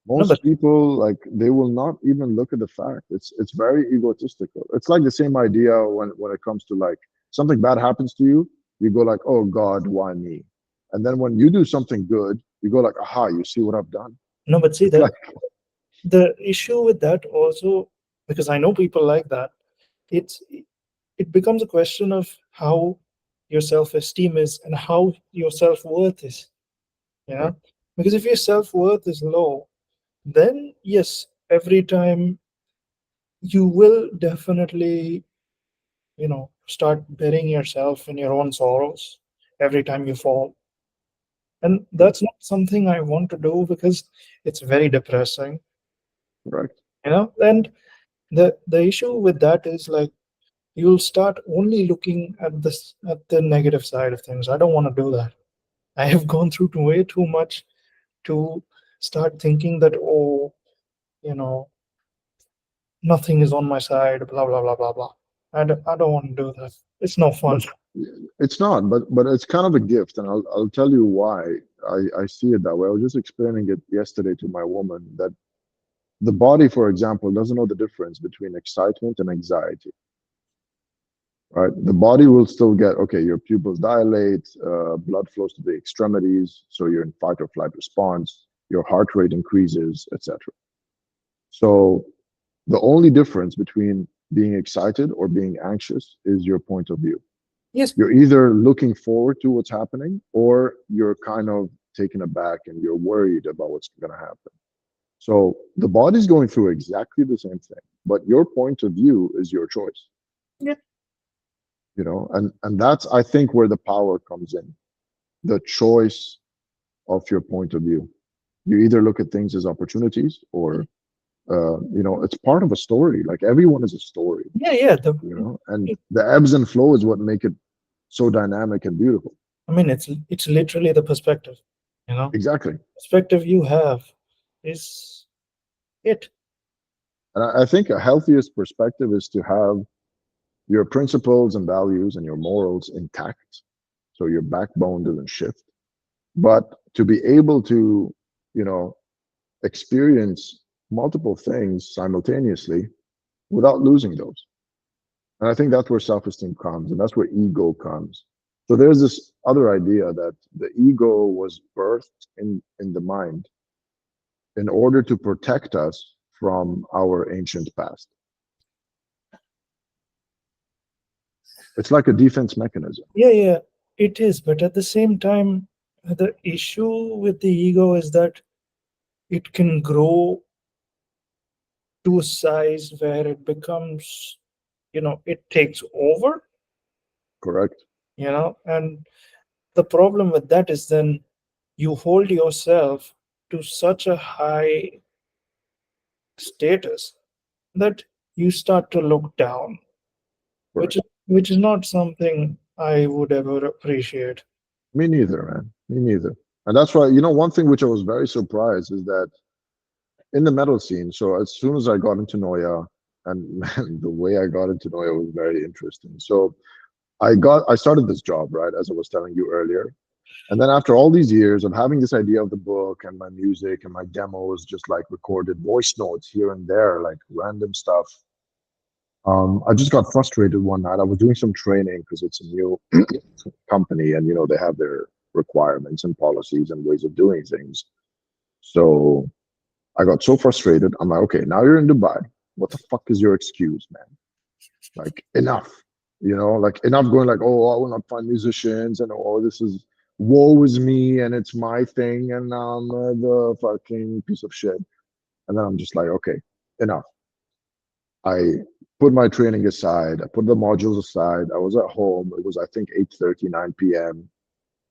No, but Most people, like, they will not even look at the fact. It's very egotistical. It's like the same idea when it comes to like something bad happens to you, you go like, oh God, why me? And then when you do something good, you go like, aha, you see what I've done. no, but see It's that like, the issue with that also, because I know people like that. It's it becomes a question of how your self-esteem is and how your self-worth is. You right, know, because if your self-worth is low, then yes, every time you will definitely, start burying yourself in your own sorrows every time you fall. And right, that's not something I want to do because it's very depressing, right, And the issue with that is like you'll start only looking at this at the negative side of things. I don't want to do that. I have gone through way too much to start thinking that, oh, you know, nothing is on my side, blah blah blah blah blah. I don't want to do that. It's no but fun. it's not. But it's kind of a gift, and I'll tell you why I see it that way. I was just explaining it yesterday to my woman that the body, for example, doesn't know the difference between excitement and anxiety, right? The body will still get, okay, your pupils dilate, blood flows to the extremities, so you're in fight or flight response, your heart rate increases, etc. So the only difference between being excited or being anxious is your point of view. Yes. You're either looking forward to what's happening or you're kind of taken aback and you're worried about what's going to happen. So the body's going through exactly the same thing, but your point of view is your choice, Yeah. and that's, I think, where the power comes in, the choice of your point of view. You either look at things as opportunities or it's part of a story. Like everyone is a story, Yeah. Yeah. and the ebbs and flows is what make it so dynamic and beautiful. I mean, it's literally the perspective. Exactly. Perspective you have is it. And I think a healthiest perspective is to have your principles and values and your morals intact, so your backbone doesn't shift, but to be able to, you know, experience multiple things simultaneously without losing those. And I think that's where self-esteem comes, and that's where ego comes. So there's this other idea that the ego was birthed in the mind in order to protect us from our ancient past. It's like a defense mechanism. Yeah, yeah, it is. But at the same time, the issue with the ego is that it can grow to a size where it becomes, it takes over, Correct. and the problem with that is then you hold yourself. to such a high status that you start to look down, Correct. which is not something I would ever appreciate. Me neither, man. Me neither. And that's why, one thing which I was very surprised is that in the metal scene, so as soon as I got into Noia, and man, the way I got into Noia was very interesting. So I started this job, right, as I was telling you earlier. And then after all these years of having this idea of the book and my music and my demos, just like recorded voice notes here and there, like random stuff, I just got frustrated one night. I was doing some training because it's a new company and, they have their requirements and policies and ways of doing things. So I got so frustrated. I'm like, okay, now you're in Dubai. What the fuck is your excuse, man? Like, enough. Like enough going like, oh, I will not find musicians and oh, this is woe is me and it's my thing and I'm the fucking piece of shit. And then I'm just like, okay, enough. I put my training aside. I put the modules aside. I was at home. It was, I think, 8:30, 9 p.m.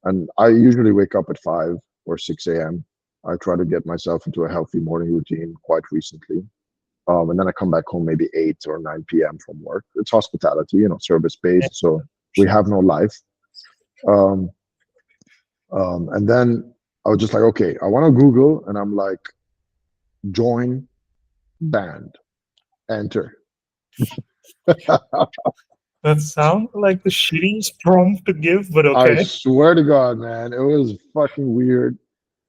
And I usually wake up at 5 or 6 a.m. I try to get myself into a healthy morning routine quite recently. And then I come back home maybe 8 or 9 p.m. from work. It's hospitality, service based. So we have no life. Um, and then I was just like, okay, I want to Google, and I'm like, join band, enter. That sounds like the shittiest prompt to give, but I okay. swear to God, man, it was fucking weird.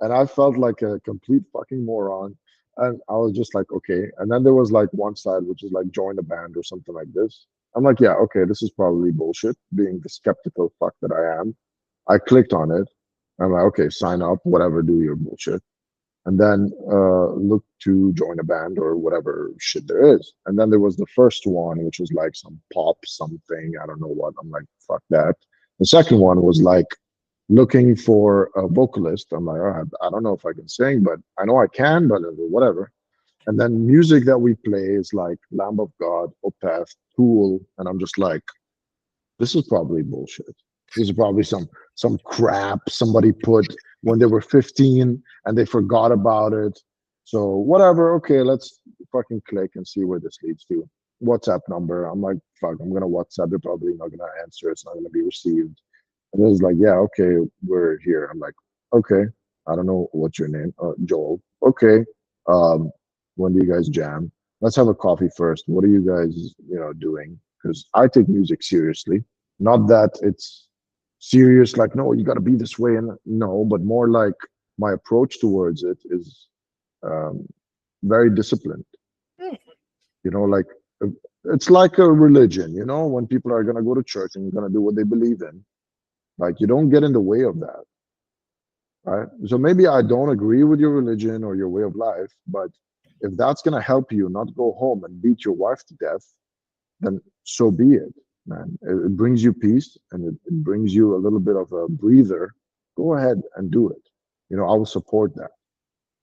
And I felt like a complete fucking moron. And I was just like, okay. And then there was like one side, which is like join a band or something like this. I'm like, yeah, okay, this is probably bullshit, being the skeptical fuck that I am. I clicked on it. I'm like, okay, sign up, whatever, do your bullshit. And then look to join a band or whatever shit there is. And then there was the first one, which was like some pop something. I don't know what. I'm like, fuck that. The second one was like looking for a vocalist. I'm like, oh, I don't know if I can sing, but I know I can, but whatever. And then music that we play is like Lamb of God, Opeth, Tool. And I'm just like, this is probably bullshit. This is probably some crap somebody put when they were 15 and they forgot about it. So whatever, okay, let's fucking click and see where this leads to. WhatsApp number. I'm like, fuck, I'm gonna WhatsApp. They're probably not gonna answer. It's not gonna be received. And it was like, yeah, okay, we're here. I'm like, okay, I don't know what's your name, Joel. Okay, um, when do you guys jam? Let's have a coffee first. What are you guys, doing? Because I take music seriously. Not that it's serious, like, no, you got to be this way, and no, but more like my approach towards it is um, very disciplined. Like uh, it's like a religion. When people are gonna go to church and gonna do what they believe in, like you don't get in the way of that, right? So maybe I don't agree with your religion or your way of life, but if that's gonna help you not go home and beat your wife to death, then so be it, man. It brings you peace and it brings you a little bit of a breather. Go ahead and do it. I will support that.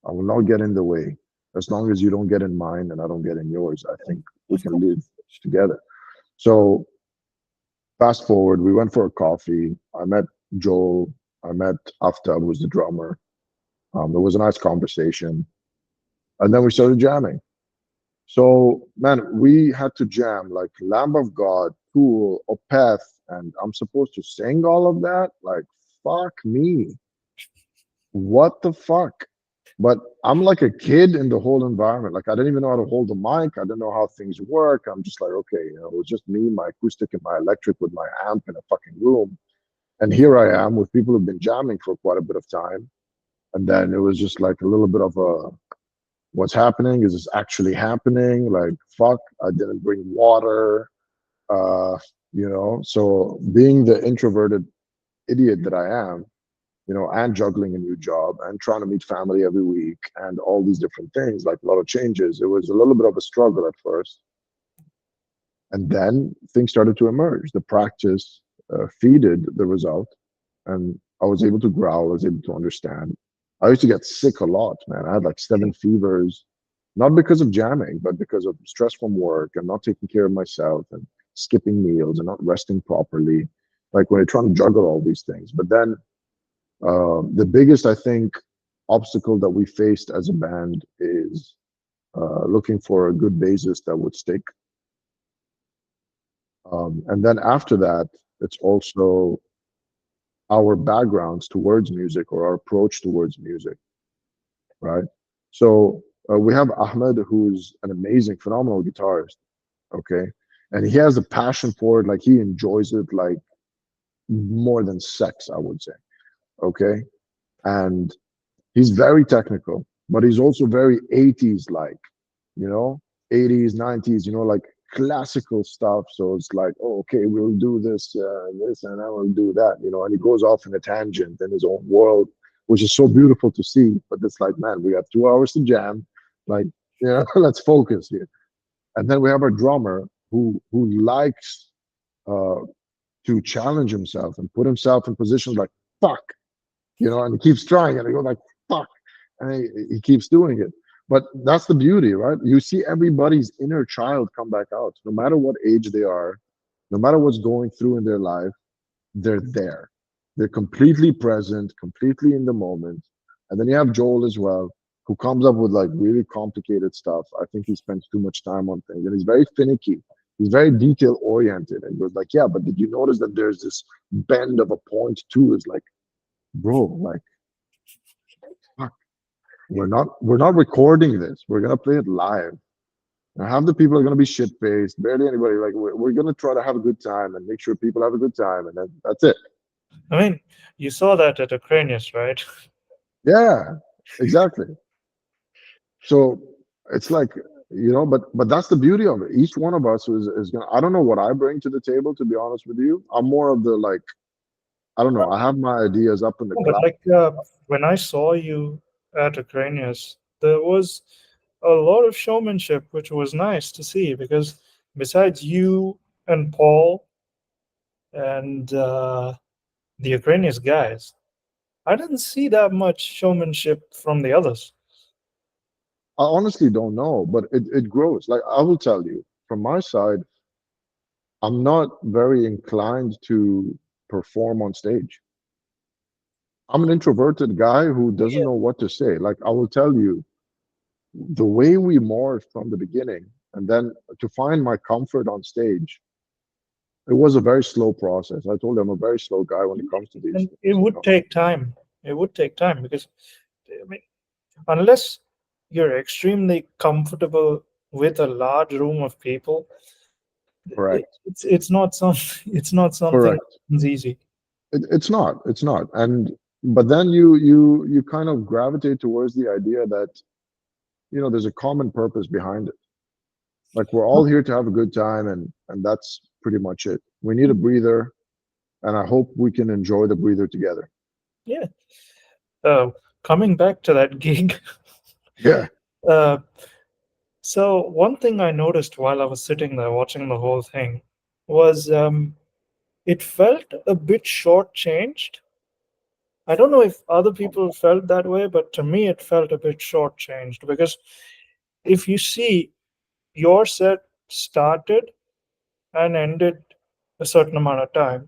I will not get in the way. As long as you don't get in mine and I don't get in yours, I think we Of can course. live together. So fast forward, we went for a coffee. I met Joel. I met Aftab, who was the drummer. It was a nice conversation. And then we started jamming. So, man, we had to jam like Lamb of God, Tool, Opeth, and I'm supposed to sing all of that? Like, fuck me. What the fuck? But I'm like a kid in the whole environment. Like, I didn't even know how to hold the mic. I didn't know how things work. I'm just like, okay, it was just me, my acoustic, and my electric with my amp in a fucking room. And here I am with people who've been jamming for quite a bit of time. And then it was just like a little bit of a, what's happening? Is this actually happening? Like, fuck, I didn't bring water. Uh, so being the introverted idiot that I am, and juggling a new job and trying to meet family every week and all these different things, like a lot of changes, it was a little bit of a struggle at first. And then things started to emerge. The practice feeded the result, and I was able to growl, I was able to understand. I used to get sick a lot, man. I had like 7 fevers, not because of jamming, but because of stress from work and not taking care of myself and skipping meals and not resting properly. Like when you're trying to juggle all these things. But then the biggest, I think, obstacle that we faced as a band is looking for a good bassist that would stick. And then after that, it's also our backgrounds towards music or our approach towards music, right? So we have Ahmed, who's an amazing, phenomenal guitarist, okay? And he has a passion for it, like he enjoys it like more than sex, I would say, okay? And he's very technical, but he's also very 80s like, you know, 80s, 90s, like classical stuff. So it's like, oh, okay, we'll do this, and I will do that, and he goes off in a tangent in his own world, which is so beautiful to see. But it's like, man, we have 2 hours to jam. Like, let's focus here. And then we have our drummer who likes uh, to challenge himself and put himself in positions like, fuck, and he keeps trying it. He goes like, fuck, and he keeps doing it. But that's the beauty, right? You see everybody's inner child come back out, no matter what age they are, no matter what's going through in their life, they're there. They're completely present, completely in the moment. And then you have Joel as well, who comes up with like really complicated stuff. I think he spends too much time on things and he's very finicky. He's very detail oriented and goes like, yeah, but did you notice that there's this bend of a point too? Is like, bro, like, fuck, we're not recording this. We're gonna play it live. And half the people are gonna be shit faced. Barely anybody. Like we're gonna try to have a good time and make sure people have a good time, and that's it. I mean, you saw that at Ukrainians, right? Yeah, exactly. So it's like, but that's the beauty of it. Each one of us is gonna. I don't know what I bring to the table, to be honest with you. I'm more of the like, I don't know. I have my ideas up in the But cloud. like when I saw you at Ukrainians, there was a lot of showmanship, which was nice to see because besides you and Paul and the Ukrainians guys, I didn't see that much showmanship from the others. I honestly don't know, but it grows. Like I will tell you, from my side, I'm not very inclined to perform on stage. I'm an introverted guy who doesn't Yeah. know what to say. Like I will tell you, the way we morphed from the beginning, and then to find my comfort on stage, it was a very slow process. I told you I'm a very slow guy when it comes to these And it would things. take time. It would take time because I mean, unless you're extremely comfortable with a large room of people, Correct. it's not some it's not something Correct. that's easy. It's not. It's not. And but then you kind of gravitate towards the idea that there's a common purpose behind it. Like we're all here to have a good time, and that's pretty much it. We need a breather, and I hope we can enjoy the breather together. Yeah. Uh, Coming back to that gig, Yeah. uh, so one thing I noticed while I was sitting there watching the whole thing was it felt a bit shortchanged. I don't know if other people felt that way, but to me it felt a bit shortchanged because if you see your set started and ended a certain amount of time,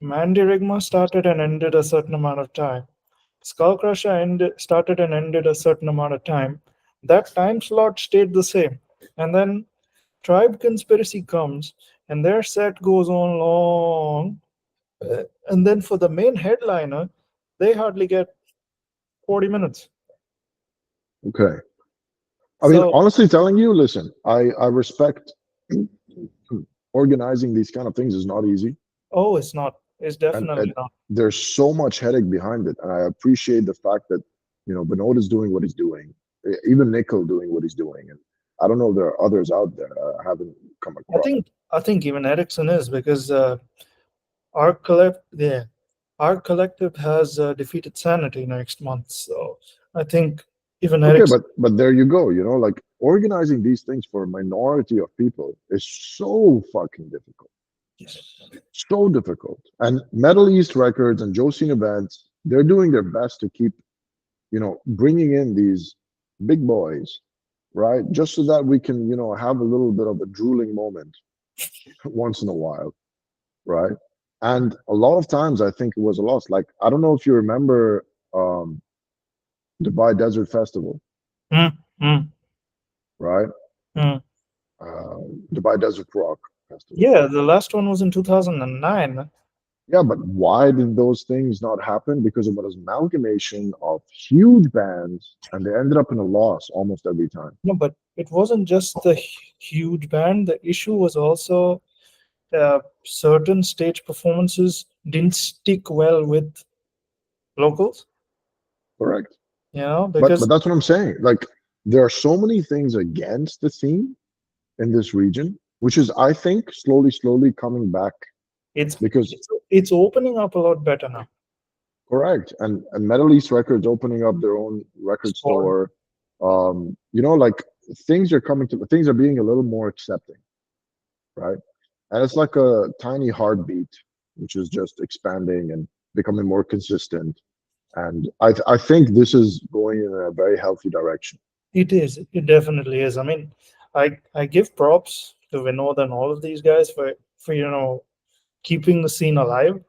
Mandirigma started and ended a certain amount of time. Skullcrusher started and ended a certain amount of time. That time slot stayed the same. And then Tribe Conspiracy comes and their set goes on long. And then for the main headliner, they hardly get 40 minutes. Okay. I mean, So, honestly, telling you, listen, I respect organizing these kind of things is not easy, oh, it's not. It's and definitely not. there's so much headache behind it, and I appreciate the fact that Benoit is doing what he's doing, even Nickel doing what he's doing, and I don't know if there are others out there I haven't come I across. think I think even Ericsson is because our collect yeah, our collective has defeated Sanity next month. So I think even Okay, Ericsson. but there you go. Like organizing these things for a minority of people is so fucking difficult, so difficult. And Metal East Records and Joseon Events, they're doing their best to keep bringing in these big boys, right? Just so that we can have a little bit of a drooling moment once in a while, right? And a lot of times I think it was a loss. Like I don't know if you remember. Dubai Desert Festival, Mm, mm, right? mm. Uh, Dubai Desert Rock Festival. Yeah, the last one was in 2009. Yeah, but why did those things not happen? Because it was amalgamation of huge bands, and they ended up in a loss almost every time. No, but it wasn't just the huge band. The issue was also certain stage performances didn't stick well with locals. Correct. But Because that's what I'm saying. Like there are so many things against the scene in this region, which is I think slowly coming back it's because it's opening up a lot better now. correct. And Metal East Records opening up their own record Small. store. Like things are being a little more accepting, right? And it's like a tiny heartbeat, which is just expanding and becoming more consistent. And I think this is going in a very healthy direction. It is. It definitely is. I mean, I give props to Vinod and all of these guys for keeping the scene alive.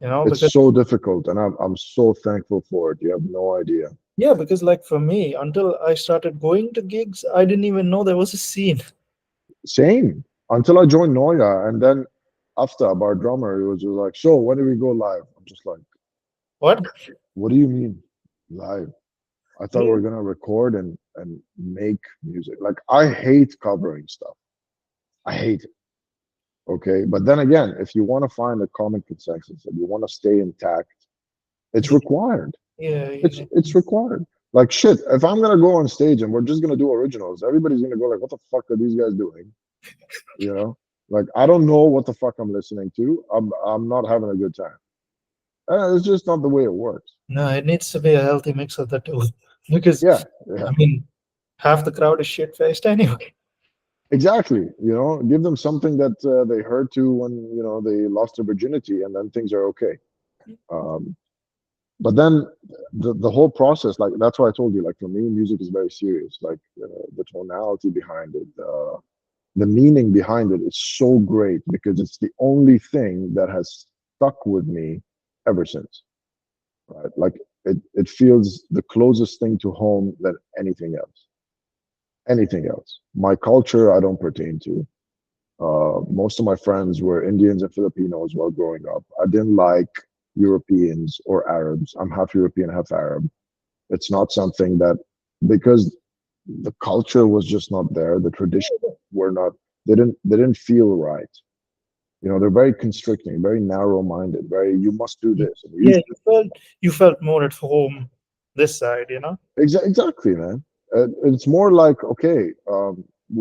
It's Because so difficult, and I'm so thankful for it. You have no idea. yeah, because like for me, until I started going to gigs, I didn't even know there was a scene. Same until I joined Noia, and then Aftab, our drummer, he was just like, "So when do we go live?" I'm just like, What? "What do you mean live? I thought we Yeah. were gonna record and make music. Like I hate covering stuff. I hate it. Okay, but then again, if you want to find a common consensus and you want to stay intact, it's required. Yeah, It's required. Like shit. If I'm gonna go on stage and we're just gonna do originals, everybody's gonna go like, "What the fuck are these guys doing?" You know, like I don't know what the fuck I'm listening to. I'm not having a good time. It's just not the way it works. no, it needs to be a healthy mix of the two. Because Yeah, yeah, I mean, half the crowd is shit faced anyway. exactly. Give them something that they heard to when they lost their virginity, and then things are okay. Um, but then the whole process, like that's why I told you, like for me, music is very serious. Like the tonality behind it, the meaning behind it is so great because it's the only thing that has stuck with me ever since. Right? Like it feels the closest thing to home than anything else. Anything else. My culture, I don't pertain to. Most of my friends were Indians and Filipinos while growing up. I didn't like Europeans or Arabs. I'm half European, half Arab. It's not something that because the culture was just not there. The traditions were not. They didn't feel right. They're very constricting, very narrow-minded. Very you must do this and you Yeah, you felt more at home this side. Exactly, man. It's more like okay,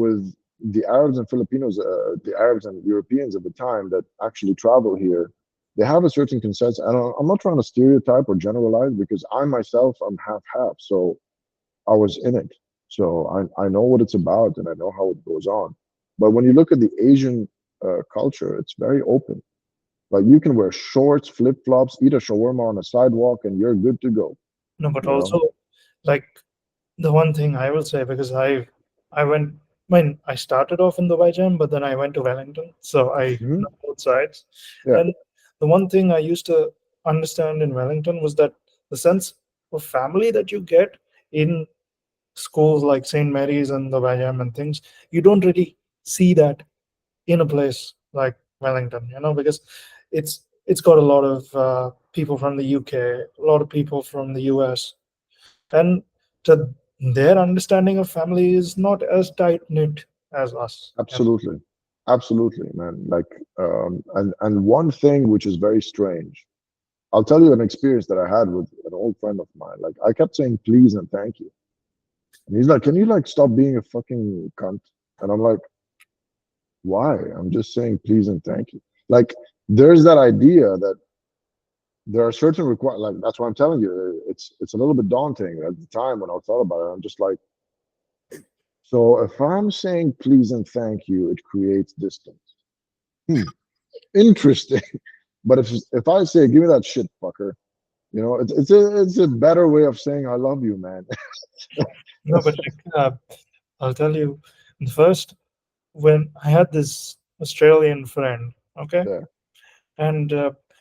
with the Arabs and Filipinos, the Arabs and Europeans of the time that actually travel here, they have a certain consensus. And I'm not trying to stereotype or generalize because I myself I'm half half, so I was in it, so I know what it's about and I know how it goes on. But when you look at the Asian culture, it's very open. Like you can wear shorts, flip flops, eat a shawarma on a sidewalk, and you're good to go. No, but You know. also like the one thing I will say, because I went when I started off in Dubai Jam, but then I went to Wellington, so I Mhm. know both sides. Yeah. And the one thing I used to understand in Wellington was that the sense of family that you get in schools like St. Mary's and the Jam and things, you don't really see that in a place like Wellington, because it's got a lot of people from the UK, a lot of people from the US, and to their understanding of family is not as tight knit as us. Absolutely. Absolutely, man. Like, and one thing which is very strange, I'll tell you an experience that I had with an old friend of mine. Like, I kept saying please and thank you. And he's like, can you like stop being a fucking cunt? And I'm like, why? I'm just saying please and thank you. Like, there's that idea that there are certain require like that's why I'm telling you, it's a little bit daunting at the time when I thought about it. I'm just like, so if I'm saying please and thank you, it creates distance. Hmm, interesting. But if I say, "Give me that shit, fucker," it's a better way of saying I love you, man. No, but like, I'll tell you, first when I had this Australian friend, okay, Yeah, and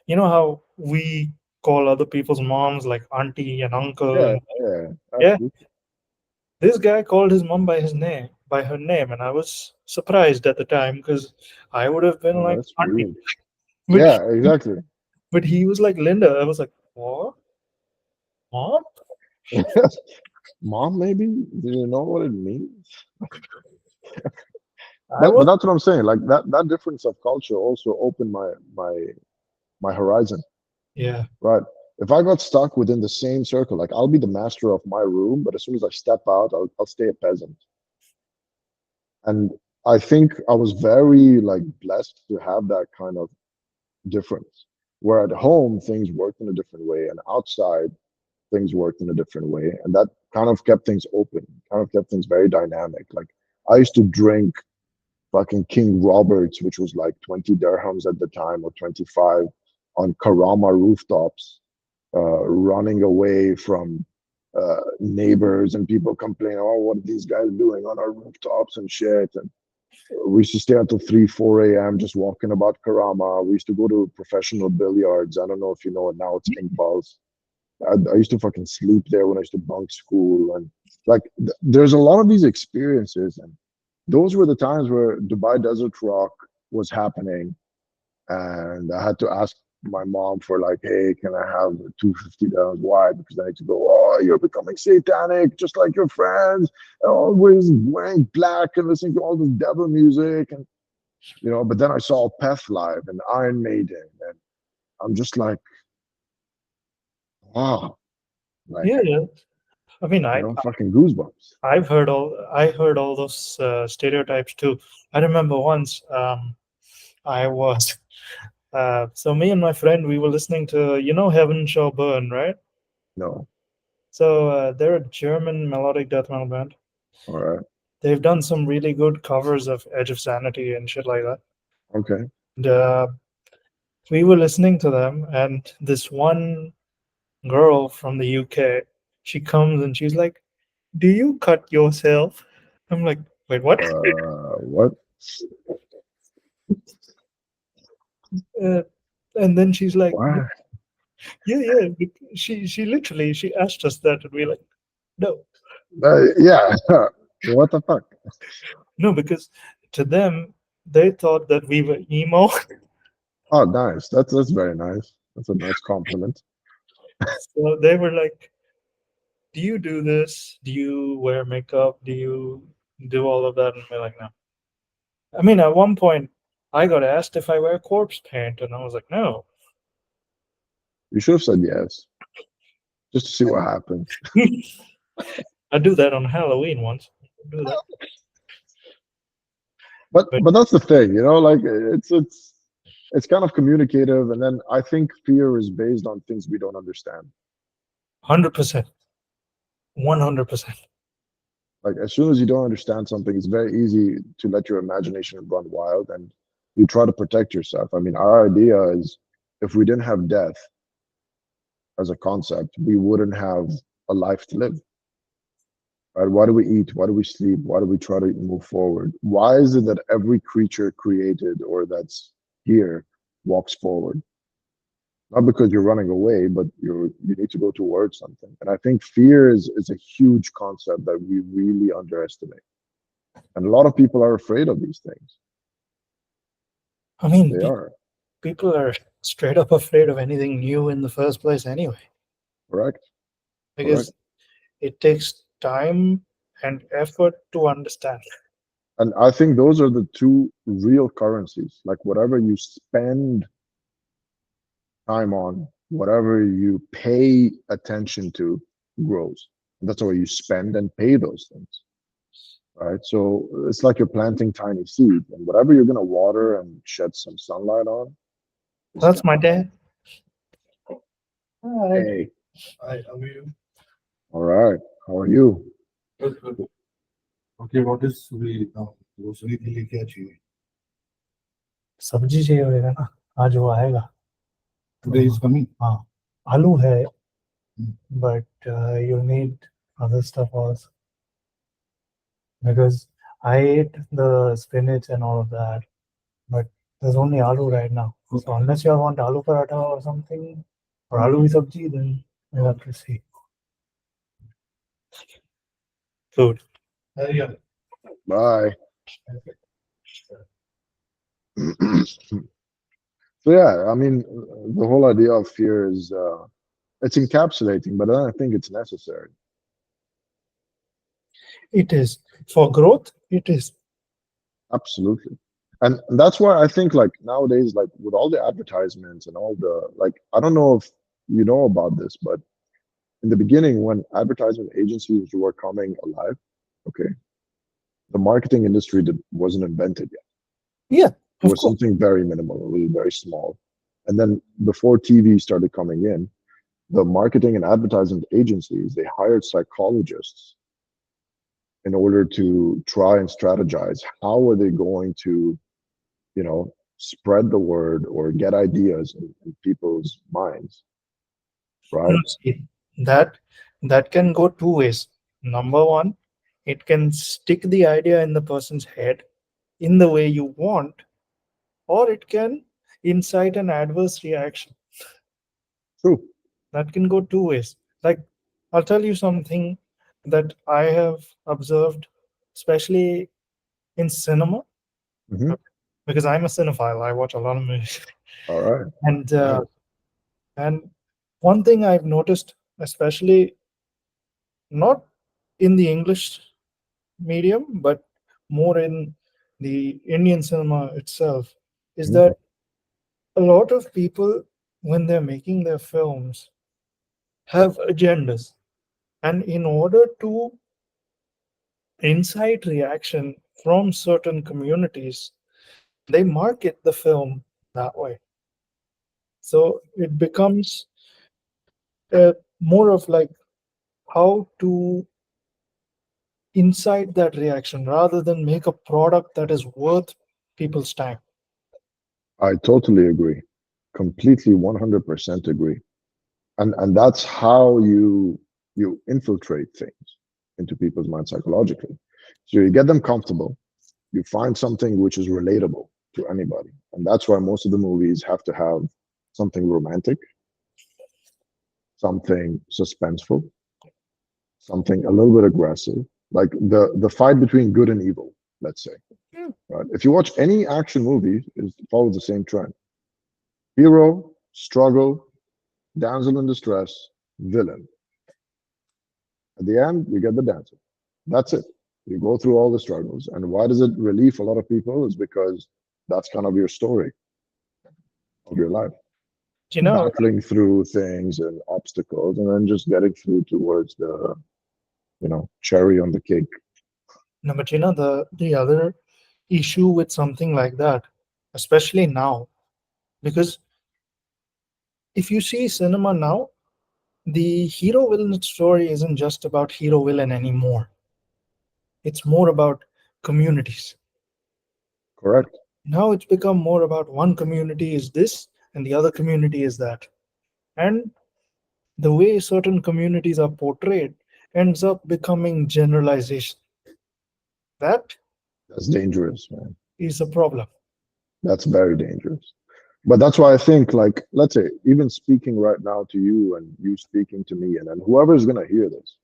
you know how we call other people's moms like auntie and uncle, Yeah, and yeah, yeah, absolutely. this guy called his mom by his name, by her name, and I was surprised at the time because I would have been Oh, like that's auntie, weird. but Yeah, exactly. but he was like Linda. I was like, what, mom? Mom, maybe? Do you know what it means? I But was, that's what I'm saying. Like that difference of culture also opened my horizon, yeah, right? If I got stuck within the same circle, like I'll be the master of my room, but as soon as I step out, I'll stay a peasant. And I think I was very like blessed to have that kind of difference. Where at home things worked in a different way, and outside things worked in a different way, and that kind of kept things open, kind of kept things very dynamic. Like I used to drink fucking King Roberts, which was like 20 dirhams at the time or 25 on Karama rooftops, running away from neighbors and people complaining, oh, what are these guys doing on our rooftops and shit. And we used to stay until 3, 4 a.m. just walking about Karama. We used to go to professional billiards. I don't know if you know it now, it's King Pulse. I used to fucking sleep there when I used to bunk school. And like, there's a lot of these experiences. And those were the times where Dubai Desert Rock was happening. And I had to ask my mom for like, hey, can I have 250 dirhams? Why? Because I need to go, oh, you're becoming satanic, just like your friends, always wearing black and listening to all this devil music. And, but then I saw Peth live and Iron Maiden. And I'm just like, wow, like, yeah, yeah. I mean, fucking goosebumps. I heard all those stereotypes too. I remember once I was so me and my friend we were listening to Heaven Shall Burn, right? No. So they're a German melodic death metal band. All right. They've done some really good covers of Edge of Sanity and shit like that. Okay. And we were listening to them, and this one girl from the UK, she comes and she's like, "Do you cut yourself?" I'm like, "Wait, what?" What? Uh, and then she's like, Why? "Yeah, yeah." She literally she asked us that, and we're like, "No, Yeah. What the fuck? no," because to them they thought that we were emo. Oh, nice. That's very nice. That's a nice compliment. So they were like, "Do you do this? Do you wear makeup? Do you do all of that?" And we're like, "No." I mean, at one point, I got asked if I wear corpse paint, and I was like, "No." You should have said yes, just to see what happens. I do that on Halloween once. I do that, But but but that's the thing, like it's kind of communicative, and then I think fear is based on things we don't understand. 100%, 100%. Like as soon as you don't understand something, it's very easy to let your imagination run wild, and you try to protect yourself. I mean, our idea is if we didn't have death as a concept, we wouldn't have a life to live. Right? Why do we eat? Why do we sleep? Why do we try to move forward? Why is it that every creature created or that's here walks forward? Not because you're running away, but you need to go towards something. And I think fear is a huge concept that we really underestimate. And a lot of people are afraid of these things. I mean, They are, people are straight up afraid of anything new in the first place anyway, correct? Correct. because it takes time and effort to understand. And I think those are the two real currencies. Like whatever you spend time on, whatever you pay attention to grows. And that's why you spend and pay those things, right? So it's like you're planting tiny seeds, and whatever you're going to water and shed some sunlight on is That's going my to dad. come. Hi. Hey, Hi, how are you? all right. How are you? Good, good. Okay, what is we grocery के लिए क्या चाहिए? सब्जी चाहिए होगा ना, आज वो आएगा. Today is coming. हाँ, आलू है, but you need other stuff also because I ate the spinach and all of that, but there's only aloo right now. So unless you want aloo paratha or something, और आलू की सब्जी, then I have to see food. Yeah. Bye. So yeah, I mean, the whole idea of fear is it's encapsulating, but I don't think it's necessary. It is for growth. It is. Absolutely. And that's why I think like nowadays, like with all the advertisements and all the like, I don't know if you know about this, but in the beginning, when advertisement agencies were coming alive, okay, the marketing industry wasn't invented yet. Yeah, It of was course. something very minimal, it was very small. And then before TV started coming in, the marketing and advertising agencies, they hired psychologists in order to try and strategize how are they going to, you know, spread the word or get ideas in people's minds, No, right? see, that that can go two ways. Number one, it can stick the idea in the person's head in the way you want, or it can incite an adverse reaction. True. That can go two ways. Like, I'll tell you something that I have observed, especially in cinema, Hmm. because I'm a cinephile. I watch a lot of movies, All right. and Nice. one thing I've noticed, especially not in the English medium, but more in the Indian cinema itself, is Mhm. that a lot of people, when they're making their films, have agendas. And in order to incite reaction from certain communities, they market the film that way. So it becomes more of like how to incite that reaction rather than make a product that is worth people's time. I totally agree. Completely 100% agree. And that's how you infiltrate things into people's minds psychologically. So you get them comfortable, you find something which is relatable to anybody. And that's why most of the movies have to have something romantic, something suspenseful, something a little bit aggressive, like the fight between good and evil, let's say. Hmm. Right? If you watch any action movie, it follows the same trend. Hero, struggle, damsel in distress, villain. At the end, you get the damsel. That's it. You go through all the struggles. And why does it relieve a lot of people? Is because that's kind of your story of your life. You know, Battling through things and obstacles and then just getting through towards the, cherry on the cake. no, but the other issue with something like that, especially now, because if you see cinema now, the hero villain story isn't just about hero villain anymore. It's more about communities. Correct. Now it's become more about one community is this and the other community is that. And the way certain communities are portrayed ends up becoming generalization. That That's dangerous, man. is a problem. That's very dangerous. But that's why I think, like, let's say, even speaking right now to you and you speaking to me, and then whoever is going to hear this,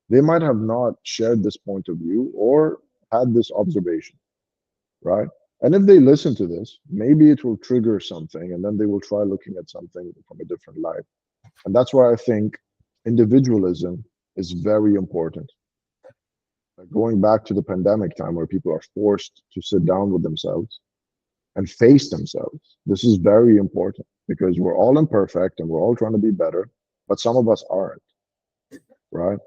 they might have not shared this point of view or had this observation, right? And if they listen to this, maybe it will trigger something and then they will try looking at something from a different light. And that's why I think individualism is very important. Like going back to the pandemic time where people are forced to sit down with themselves and face themselves. This is very important because we're all imperfect and we're all trying to be better, but some of us aren't, right?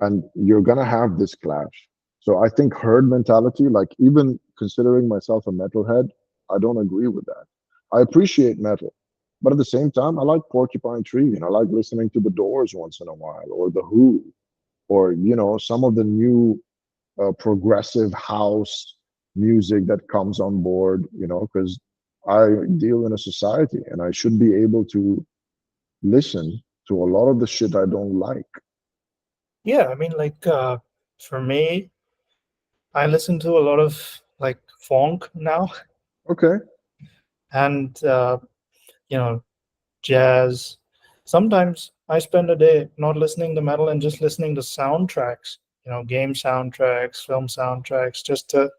And you're going to have this clash. So I think herd mentality, like even considering myself a metalhead, I don't agree with that. I appreciate metal, but at the same time, I like Porcupine Tree and I like listening to the Doors once in a while or the Who or, some of the new progressive house music that comes on board, because I deal in a society and I should be able to listen to a lot of the shit I don't like. Yeah, I mean, like for me, I listen to a lot of like funk now Okay. and you know jazz. Sometimes I spend a day not listening to metal and just listening to soundtracks, game soundtracks, film soundtracks, just to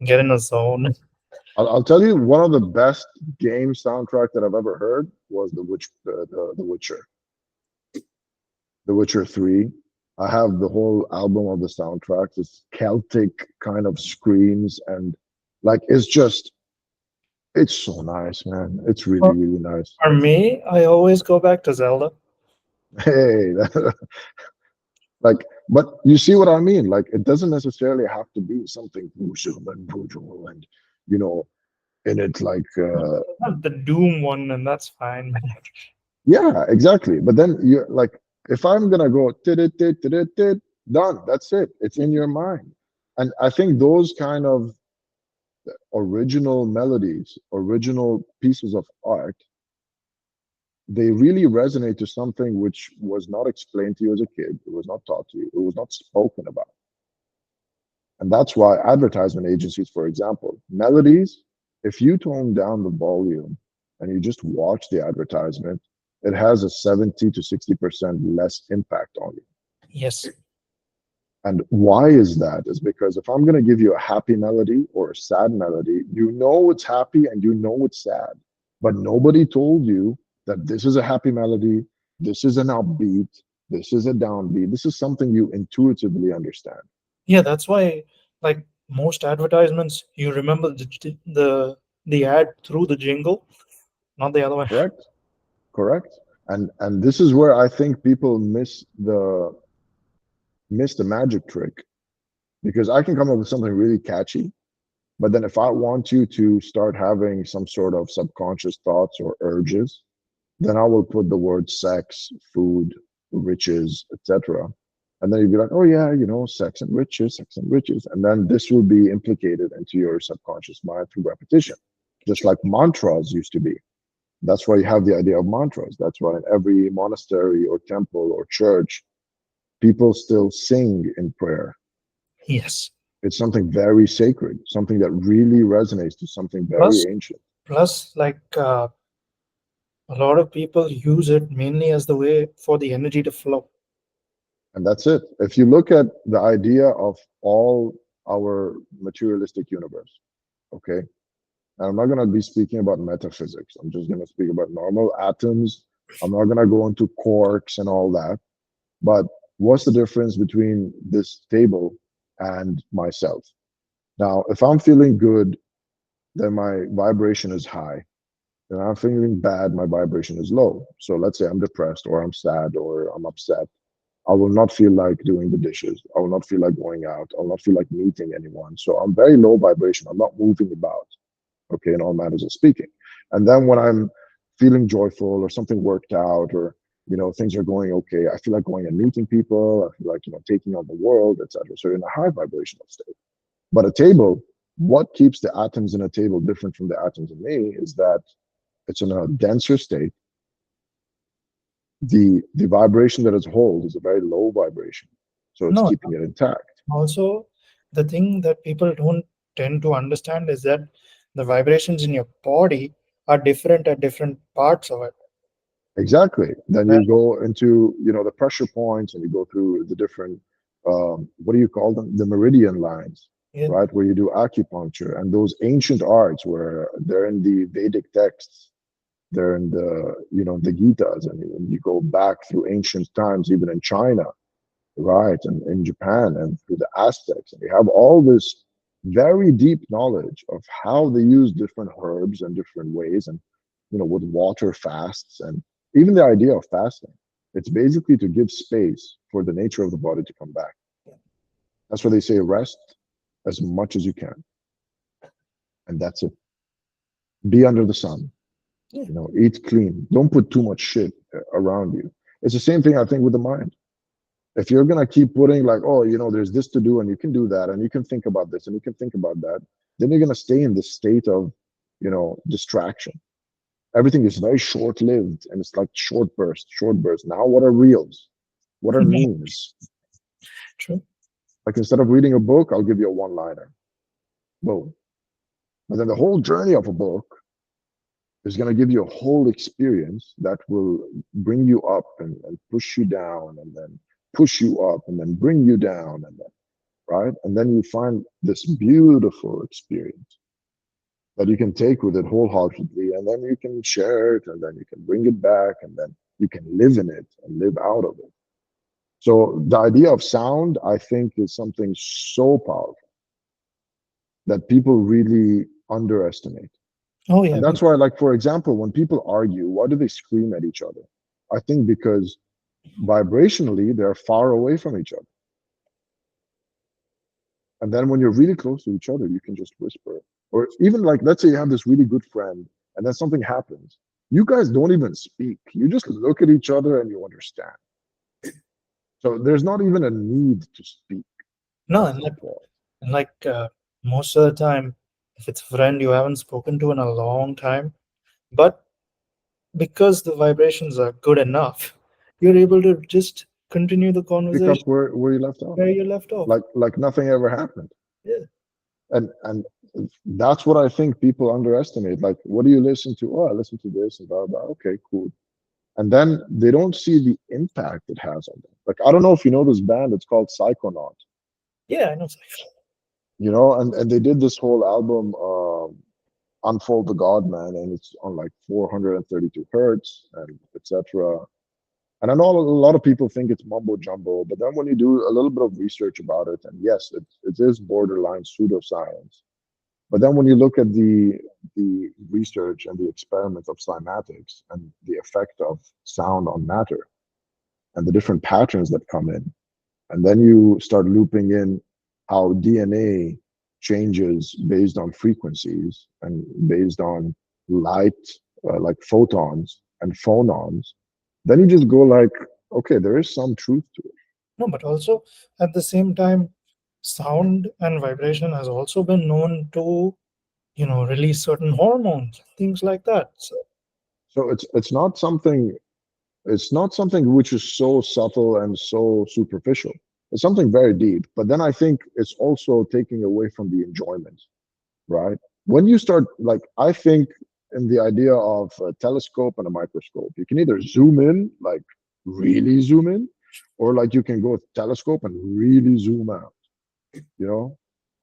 get in a zone. I'll tell you, one of the best game soundtrack that I've ever heard was the Witcher, The Witcher 3. I have the whole album of the soundtracks. It's Celtic kind of screams and like it's so nice, man. It's really, For really nice. for me, I always go back to Zelda. Hey, like, but you see what I mean? Like, it doesn't necessarily have to be something gruesome and brutal and, you know, in it like, Not the Doom one, and that's fine. yeah, exactly. But then you're like, if I'm gonna go tit tit tit tit, done. That's it. It's in your mind. And I think those kind of original melodies, original pieces of art, they really resonate to something which was not explained to you as a kid. It was not taught to you. It was not spoken about. And that's why advertisement agencies, for example, melodies, if you tone down the volume and you just watch the advertisement, it has a 70 to 60% less impact on you. Yes. And why is that? Is because if I'm going to give you a happy melody or a sad melody, you know it's happy and you know it's sad. But nobody told you that this is a happy melody, this is an upbeat, this is a downbeat. This is something you intuitively understand. Yeah, that's why, like most advertisements, you remember the ad through the jingle, not the other way. Correct? Correct. And this is where I think people miss the magic trick because I can come up with something really catchy, but then if I want you to start having some sort of subconscious thoughts or urges, then I will put the word sex, food, riches, etc. And then you'd be like, oh yeah, sex and riches. And then this will be implicated into your subconscious mind through repetition, just like mantras used to be. That's why you have the idea of mantras. That's why in every monastery or temple or church, people still sing in prayer. Yes. It's something very sacred, something that really resonates to something very Plus, ancient. like a lot of people use it mainly as the way for the energy to flow. And that's it. If you look at the idea of all our materialistic universe, okay, and I'm not going to be speaking about metaphysics. I'm just going to speak about normal atoms. I'm not going to go into quarks and all that. But what's the difference between this table and myself? Now, if I'm feeling good, then my vibration is high. And I'm feeling bad, my vibration is low. So let's say I'm depressed or I'm sad or I'm upset. I will not feel like doing the dishes. I will not feel like going out. I will not feel like meeting anyone. So I'm very low vibration. I'm not moving about, okay, in all matters of speaking. And then when I'm feeling joyful or something worked out or things are going okay, I feel like going and meeting people. I feel like taking on the world, etc. So you're in a high vibrational state. But a table, what keeps the atoms in a table different from the atoms in me is that it's in a denser state. The vibration that it's hold is a very low vibration, so it's No, keeping it intact. also the thing that people don't tend to understand is that the vibrations in your body are different at different parts of it. Exactly. Then Right? you go into the pressure points, and you go through the different what do you call them? The meridian lines, Yeah. right? Where you do acupuncture and those ancient arts where they're in the Vedic texts, they're in the Gitas, and you go back through ancient times, even in China, right, and in Japan and through the Aztecs. And they have all this very deep knowledge of how they use different herbs and different ways, and with water fasts, and even the idea of fasting. It's basically to give space for the nature of the body to come back. That's why they say rest as much as you can, and that's it. Be under the sun. Yeah. Eat clean. Don't put too much shit around you. It's the same thing I think with the mind. If you're gonna keep putting like, oh, there's this to do and you can do that and you can think about this and you can think about that, then you're gonna stay in this state of, distraction. Everything is very short-lived and it's like short bursts, short bursts. Now what are reels? What are memes? True. Like instead of reading a book, I'll give you a one-liner. Boom. But then the whole journey of a book is going to give you a whole experience that will bring you up and push you down and then push you up and then bring you down and then right and then you find this beautiful experience that you can take with it wholeheartedly and then you can share it and then you can bring it back and then you can live in it and live out of it. So the idea of sound, I think, is something so powerful that people really underestimate. Oh yeah, And that's why, like, for example, when people argue, why do they scream at each other? I think because vibrationally they're far away from each other. And then when you're really close to each other, you can just whisper. Or even like, let's say you have this really good friend and then something happens. You guys don't even speak. You just look at each other and you understand. So there's not even a need to speak no, at some point. and like most of the time, if it's a friend you haven't spoken to in a long time, but because the vibrations are good enough, you're able to just continue the Pick up conversation where you left off. where you left off. Like nothing ever happened. Yeah. And that's what I think people underestimate. Like, what do you listen to? Oh, I listen to this and blah blah. Okay, cool. And then they don't see the impact it has on them. Like, I don't know if you know this band, it's called Psychonaut, Yeah, I know. you know, and they did this whole album, Unfold the God Man, and it's on like 432 hertz and etc. And I know a lot of people think it's mumbo jumbo, but then when you do a little bit of research about it, and yes, it is borderline pseudoscience. But then when you look at the research and the experiment of cymatics and the effect of sound on matter and the different patterns that come in, and then you start looping in how DNA changes based on frequencies and based on light, like photons and phonons, then you just go like, okay, there is some truth to it. No, but also at the same time, sound and vibration has also been known to, release certain hormones, things like that. So, So it's not something which is so subtle and so superficial. It's something very deep. But then I think it's also taking away from the enjoyment, right? When you start, like, I think in the idea of a telescope and a microscope, you can either zoom in, like really zoom in, or like you can go with telescope and really zoom out, you know?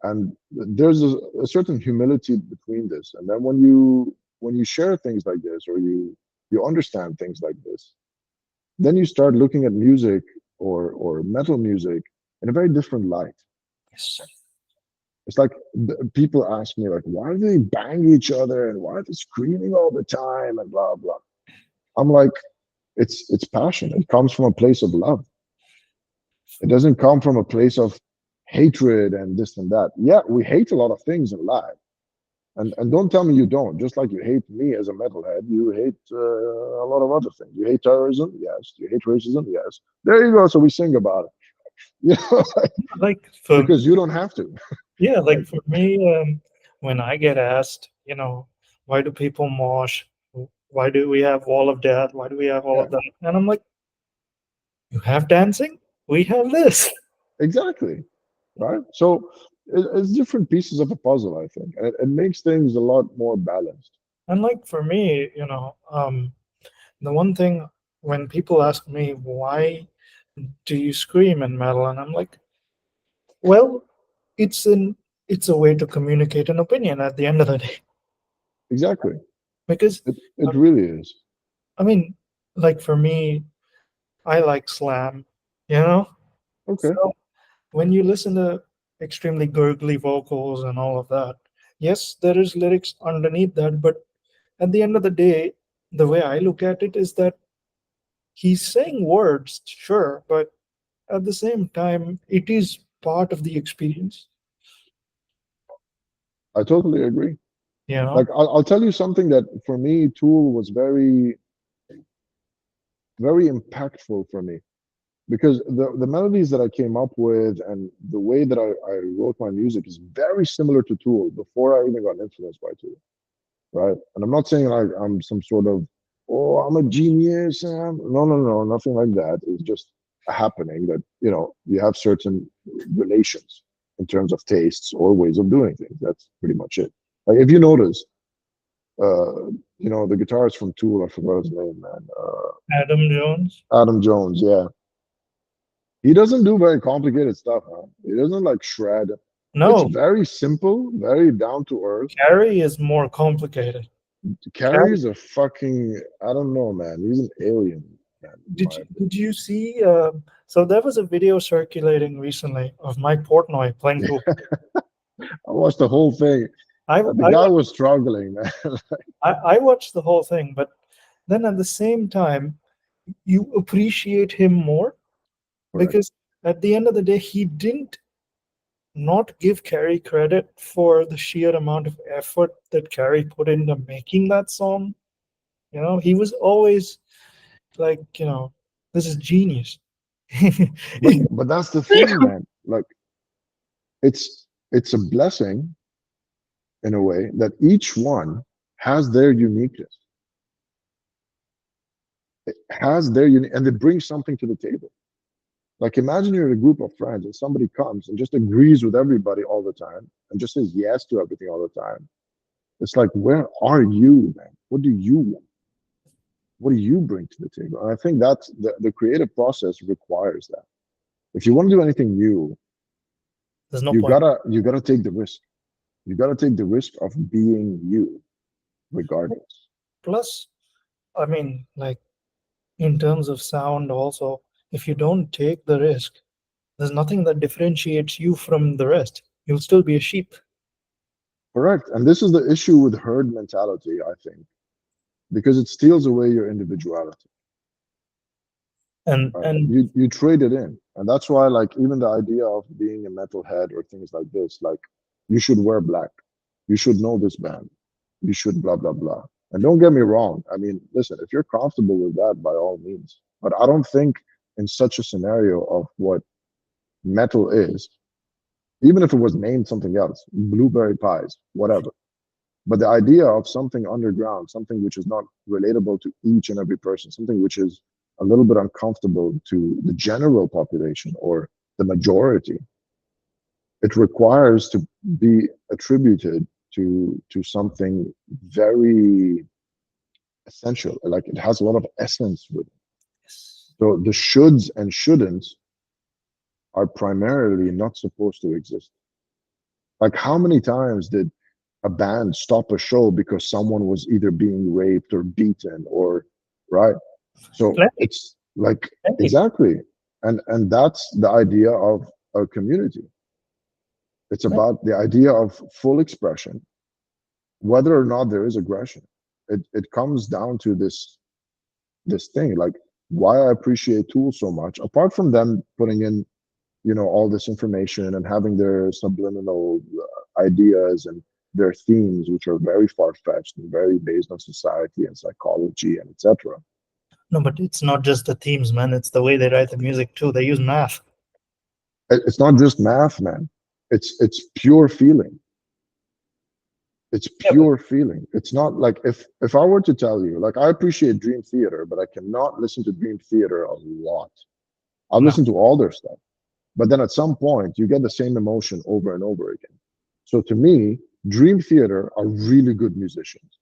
And there's a certain humility between this. And then when you share things like this, or you understand things like this, then you start looking at music or metal music in a very different light. yes. It's like people ask me like, why do they bang each other and why are they screaming all the time and blah blah. I'm like, it's passion. It comes from a place of love. It doesn't come from a place of hatred and this and that. Yeah, we hate a lot of things in life. And don't tell me you don't. Just like you hate me as a metalhead, you hate a lot of other things. You hate terrorism, yes. You hate racism, yes. There you go. So we sing about it, you know, Like for because you don't have to. Yeah, Like, like for me, when I get asked, why do people mosh? Why do we have Wall of Death? Why do we have all yeah, of that? And I'm like, you have dancing? We have this. exactly, right. So it's different pieces of a puzzle, I think, and it makes things a lot more balanced. And like for me, the one thing when people ask me, why do you scream in metal? And I'm like, well, it's an it's a way to communicate an opinion at the end of the day. Exactly, Because it uh, really is. I mean, like for me, I like slam, you know? Okay, So when you listen to extremely gurgly vocals and all of that, yes, there is lyrics underneath that, but at the end of the day, the way I look at it is that he's saying words, sure, but at the same time, it is part of the experience, I totally agree. you know? Like, I'll tell you something that for me, Tool was very very impactful for me because the melodies that I came up with and the way that I wrote my music is very similar to Tool before I even got influenced by Tool, right? And I'm not saying like I'm some sort of, oh, I'm a genius. No, no, no, nothing like that. It's just a happening that, you have certain relations in terms of tastes or ways of doing things. That's pretty much it. Like, if you notice, The guitarist from Tool, I forgot his name, man. Adam Jones. Adam Jones, yeah. He doesn't do very complicated stuff, huh? He doesn't like shred. It's No, very simple, very down to earth. Carrie is more complicated. Carrie, Carrie's a fucking, I don't know, man. He's an alien, man, in my did opinion. you see? So there was a video circulating recently of Mike Portnoy playing pool. I watched the whole thing. I, The I guy wa- was struggling, man. I watched the whole thing, but then at the same time, you appreciate him more Correct. because at the end of the day, he didn't not give Carrie credit for the sheer amount of effort that Carrie put into making that song. He was always like, this is genius. But that's the thing, man. Like it's a blessing in a way that each one has their uniqueness. It has their unique, and they bring something to the table. Like imagine you're in a group of friends and somebody comes and just agrees with everybody all the time and just says yes to everything all the time. It's like, where are you, man? What do you want? What do you bring to the table? And I think that's the creative process requires that. If you want to do anything new, There's no you point. gotta take the risk. You gotta take the risk of being you, regardless. Plus, I mean, like in terms of sound, also, if you don't take the risk, there's nothing that differentiates you from the rest. You'll still be a sheep. Correct. And this is the issue with herd mentality, I think, because it steals away your individuality. And Right? and You trade it in, and that's why, like, even the idea of being a metalhead or things like this, like, you should wear black, you should know this band, you should blah blah blah. And don't get me wrong. I mean, listen, if you're comfortable with that, by all means. But I don't think in such a scenario of what metal is, even if it was named something else, blueberry pies, whatever. But the idea of something underground, something which is not relatable to each and every person, something which is a little bit uncomfortable to the general population or the majority, it requires to be attributed to something very essential. Like it has a lot of essence with it. So the shoulds and shouldn'ts are primarily not supposed to exist. Like how many times did a band stop a show because someone was either being raped or beaten or right? So plenty, it's like plenty. exactly, and that's the idea of a community. It's about the idea of full expression, whether or not there is aggression. It comes down to this thing, like why I appreciate Tool so much, apart from them putting in all this information and having their subliminal ideas and their themes, which are very far-fetched and very based on society and psychology and etc. No, but it's not just the themes, man. It's the way they write the music too. They use math. It's not just math, man. It's pure feeling. It's Yeah, but pure feeling. It's not like if I were to tell you, like I appreciate Dream Theater, but I cannot listen to Dream Theater a lot. I'll no. listen to all their stuff. But then at some point, you get the same emotion over and over again. So to me, Dream Theater are really good musicians.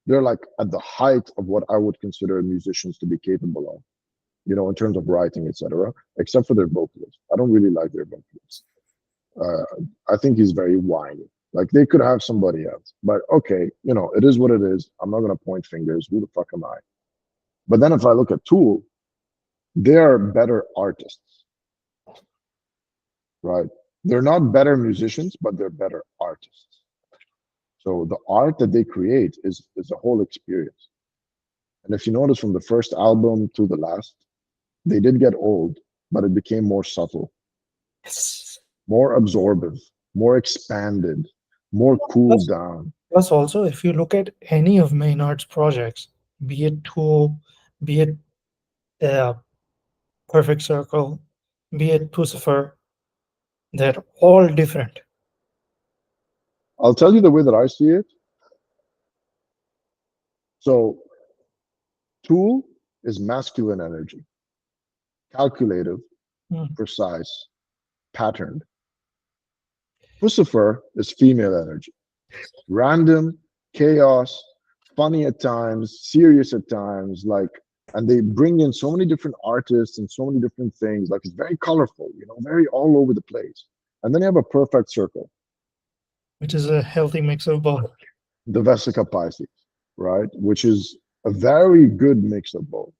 They're like at the height of what I would consider musicians to be capable of, in terms of writing, etc. Except for their vocalist. I don't really like their vocalist. I think he's very whiny. Like they could have somebody else, but okay, it is what it is. I'm not gonna point fingers. Who the fuck am I? But then if I look at Tool, they are better artists, right? They're not better musicians, but they're better artists. So the art that they create is a whole experience. And if you notice from the first album to the last, they did get old, but it became more subtle, Yes. more absorbent, more expanded, more cooled Plus, down. plus, also, if you look at any of Maynard's projects, be it Tool, be it uh, Perfect Circle, be it Pucifer, they're all different. I'll tell you the way that I see it. So Tool is masculine energy, calculative, Hmm. precise, patterned. Pucifer is female energy, random, chaos, funny at times, serious at times, like, and they bring in so many different artists and so many different things. Like it's very colorful, very all over the place. And then you have a perfect circle, which is a healthy mix of both. the Vesica Pisces, right? Which is a very good mix of both.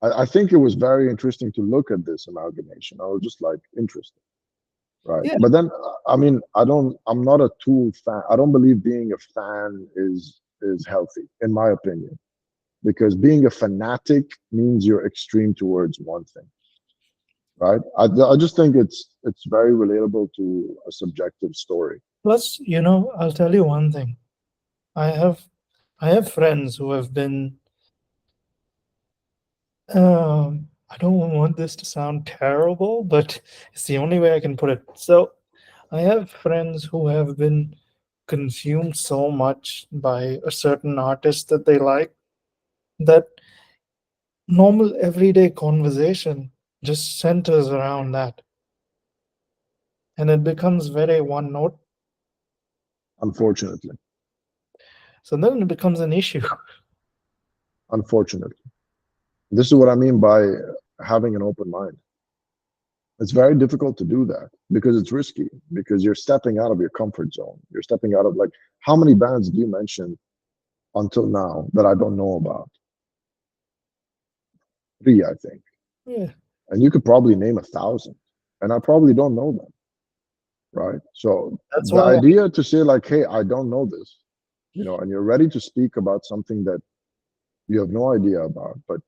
I think it was very interesting to look at this amalgamation. I was just like interested, right? Yeah, But then, I mean, I'm not a Tool fan. I don't believe being a fan is healthy, in my opinion, because being a fanatic means you're extreme towards one thing, right? I just think it's very relatable to a subjective story. plus, I'll tell you one thing. I have I have friends who have been I don't want this to sound terrible, but it's the only way I can put it. So, I have friends who have been consumed so much by a certain artist that they like that normal everyday conversation just centers around that, and it becomes very one note. Unfortunately, So then it becomes an issue. unfortunately, this is what I mean by having an open mind. It's very difficult to do that because it's risky, because you're stepping out of your comfort zone. You're stepping out of, like, how many bands do you mention until now that I don't know about? Three, I think. Yeah, And you could probably name 1,000, and I probably don't know them, right? So that's the why. idea to say, like, hey, I don't know this, and you're ready to speak about something that you have no idea about, but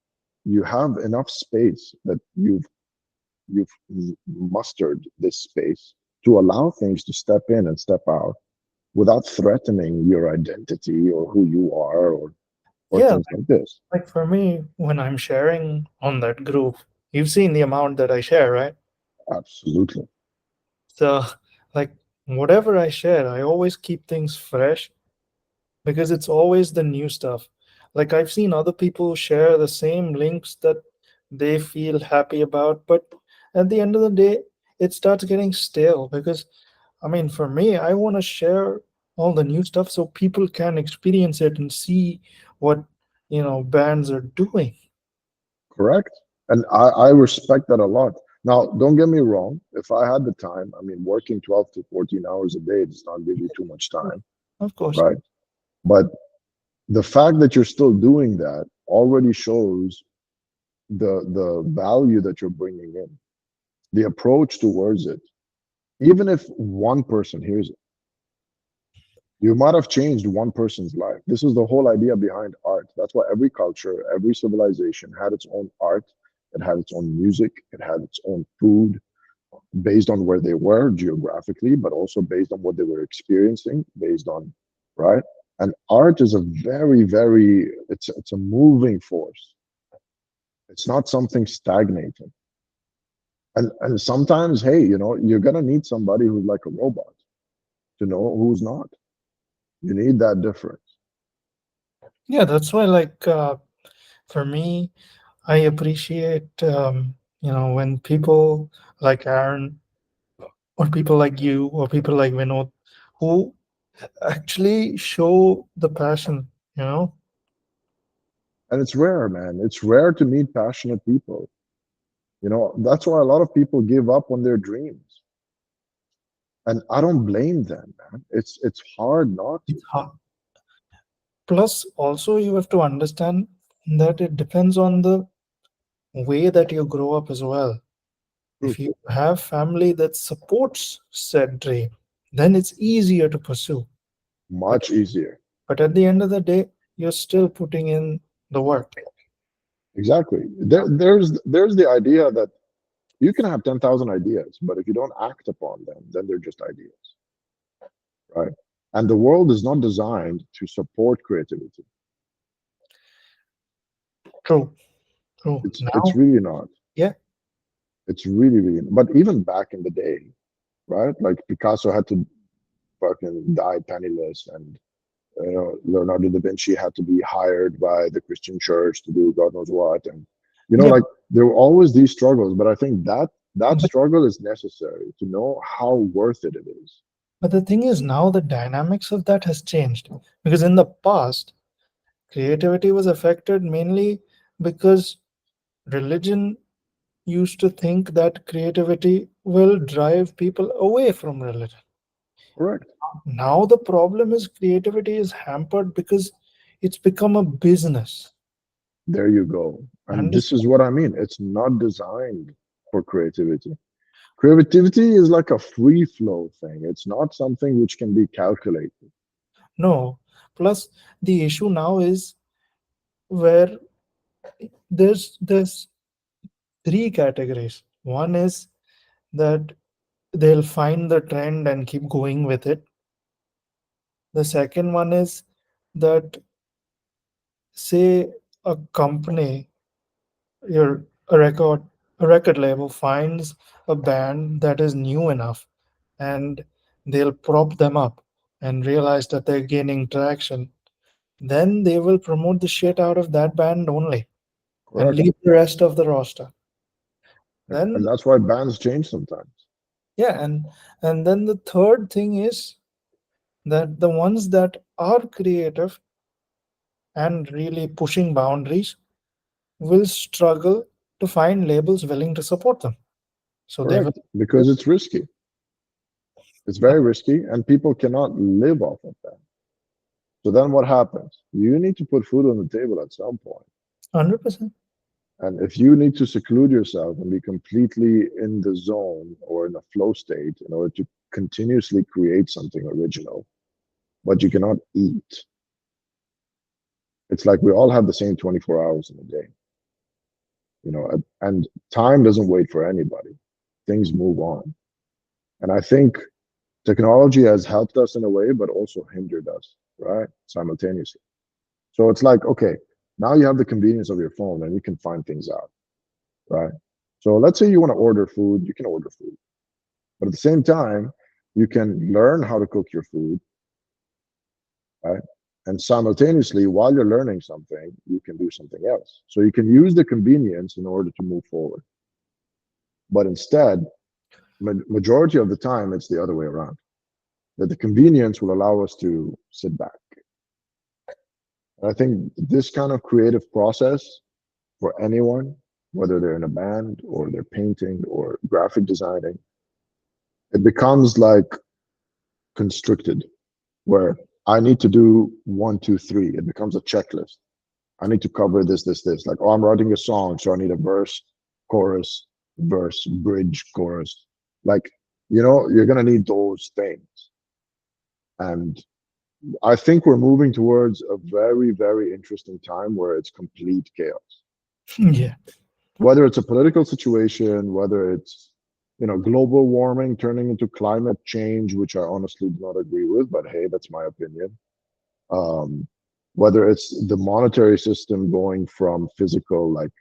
you have enough space that you've mustered this space to allow things to step in and step out without threatening your identity or who you are, or Yeah, things like this. like for me, when I'm sharing on that group, you've seen the amount that I share, right? Absolutely. So, like, whatever I share, I always keep things fresh because it's always the new stuff. Like, I've seen other people share the same links that they feel happy about, but at the end of the day, it starts getting stale because, I mean, for me, I want to share all the new stuff so people can experience it and see what, bands are doing. Correct. And I respect that a lot. Now, don't get me wrong. If I had the time, I mean, working 12 to 14 hours a day does not give you too much time, Of course. right? But the fact that you're still doing that already shows the value that you're bringing in, the approach towards it. Even if one person hears it, you might have changed one person's life. This is the whole idea behind art. That's why every culture, every civilization had its own art. It had its own music. It had its own food, based on where they were geographically, but also based on what they were experiencing, based on, right? And art is a it's a moving force. It's not something stagnating. And sometimes, hey, you're gonna need somebody who's like a robot to know who's not. You need that difference. Yeah, that's why, like, for me, I appreciate, when people like Aaron or people like you or people like Vinod who actually show the passion, you know? And it's rare, man. It's rare to meet passionate people. That's why a lot of people give up on their dreams. And I don't blame them, man. It's hard not to. It's hard. Plus, also, you have to understand that it depends on the way that you grow up as well. If True. you have family that supports said dream, then it's easier to pursue. But Much easier. but at the end of the day, you're still putting in the work. Exactly. There's the idea that you can have 10,000 ideas, but if you don't act upon them, then they're just ideas, right? And the world is not designed to support creativity. True, true. It's Now, really not. yeah, It's really, but even back in the day, right? Like Picasso had to fucking die penniless, and Leonardo da Vinci had to be hired by the Christian church to do God knows what, and yeah. like there were always these struggles. But I think that But struggle is necessary to know how worth it is. but the thing is, now the dynamics of that has changed because in the past, Creativity was affected mainly because religion used to think that creativity will drive people away from religion. Correct. Now the problem is creativity is hampered because it's become a business. There you go. And And this is what I mean. It's not designed for creativity. Creativity is like a free flow thing. It's not something which can be calculated. no, plus the issue now is where there's three categories. One is that they'll find the trend and keep going with it. The second one is that, say, a company, your a record label finds a band that is new enough, and they'll prop them up and realize that they're gaining traction. Then they will promote the shit out of that band only and Correct. leave the rest of the roster. And Then that's why bands change sometimes. yeah, and then the third thing is that the ones that are creative and really pushing boundaries will struggle to find labels willing to support them. So they will. Correct. Because it's risky. It's very risky and people cannot live off of that. So then what happens? You need to put food on the table at some point. 100%. And if you need to seclude yourself and be completely in the zone or in a flow state in order to continuously create something original, but you cannot eat, it's like we all have the same 24 hours in a day, and time doesn't wait for anybody. Things move on. And I think technology has helped us in a way, but also hindered us, right? Simultaneously. So it's like, okay, now you have the convenience of your phone and you can find things out, right? So let's say you want to order food, you can order food. But at the same time, you can learn how to cook your food, right? And simultaneously, while you're learning something, you can do something else. So you can use the convenience in order to move forward. But instead, majority of the time, it's the other way around. That the convenience will allow us to sit back. And I think this kind of creative process for anyone, whether they're in a band or they're painting or graphic designing, it becomes like constricted, where I need to do one, two, three. It becomes a checklist. I need to cover this, this, this. Like, oh, I'm writing a song, so I need a chorus, verse, bridge, chorus. Like, you're gonna need those things. And I think we're moving towards a very, very interesting time where it's complete chaos. Yeah. Whether it's a political situation, whether it's global warming turning into climate change, which I honestly do not agree with, but hey, that's my opinion. Um, whether it's the monetary system going from physical, like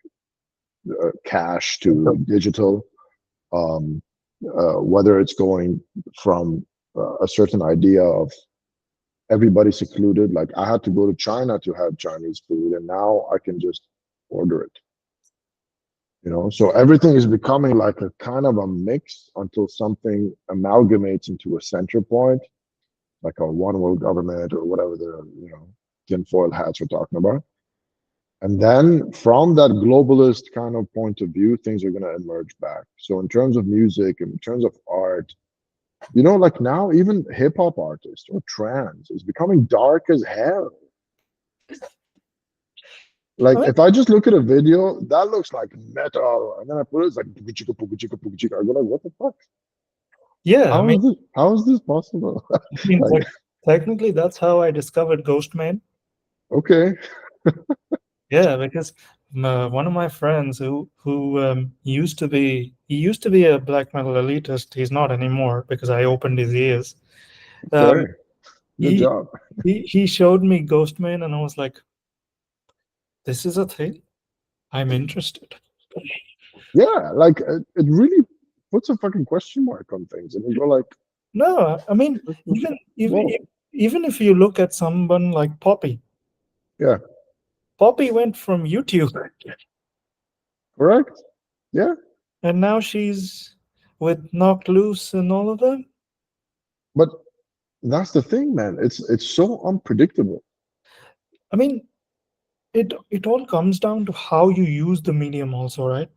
cash, to digital, um, whether it's going from a certain idea of everybody secluded. Like I had to go to China to have Chinese food, and now I can just order it. So everything is becoming like a kind of a mix until something amalgamates into a center point, like a one world government or whatever the tinfoil hats we're talking about. And then from that globalist kind of point of view, things are going to emerge back. So in terms of music, in terms of art, like now even hip hop artists or trance is becoming dark as hell. I Like mean, if I just look at a video, that looks like metal, and then I put it, it's like puka chika puka chika puka chika. I go like, what the fuck? yeah. How is this? How is this possible? I mean, Like, technically, that's how I discovered Ghostman. okay, Yeah, because one of my friends who used to be a black metal elitist. He's not anymore because I opened his ears. Um, okay, good he job. he showed me Ghostman, and I was like, "This is a thing. I'm interested." Yeah, like it really puts a fucking question mark on things, and you go like, No, I mean, this is even whoa, even if you look at someone like Poppy, yeah, Poppy went from YouTube, correct, yeah. and now she's with Knocked Loose and all of them. But that's the thing, man. It's so unpredictable. I mean, it all comes down to how you use the medium also, right?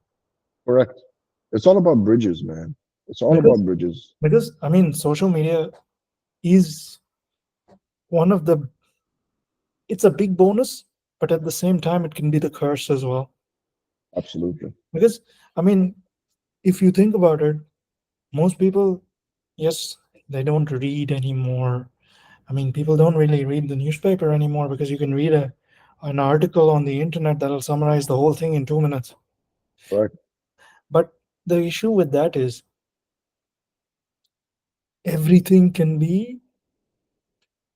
Correct. It's all about bridges, man. It's all because about bridges. because I mean, social media is one of the it's a big bonus, but at the same time it can be the curse as well. Absolutely. Because I mean, if you think about it, most people, yes, they don't read anymore. I mean, people don't really read the newspaper anymore because you can read an article on the internet that'll summarize the whole thing in 2 minutes. Correct. But the issue with that is everything can be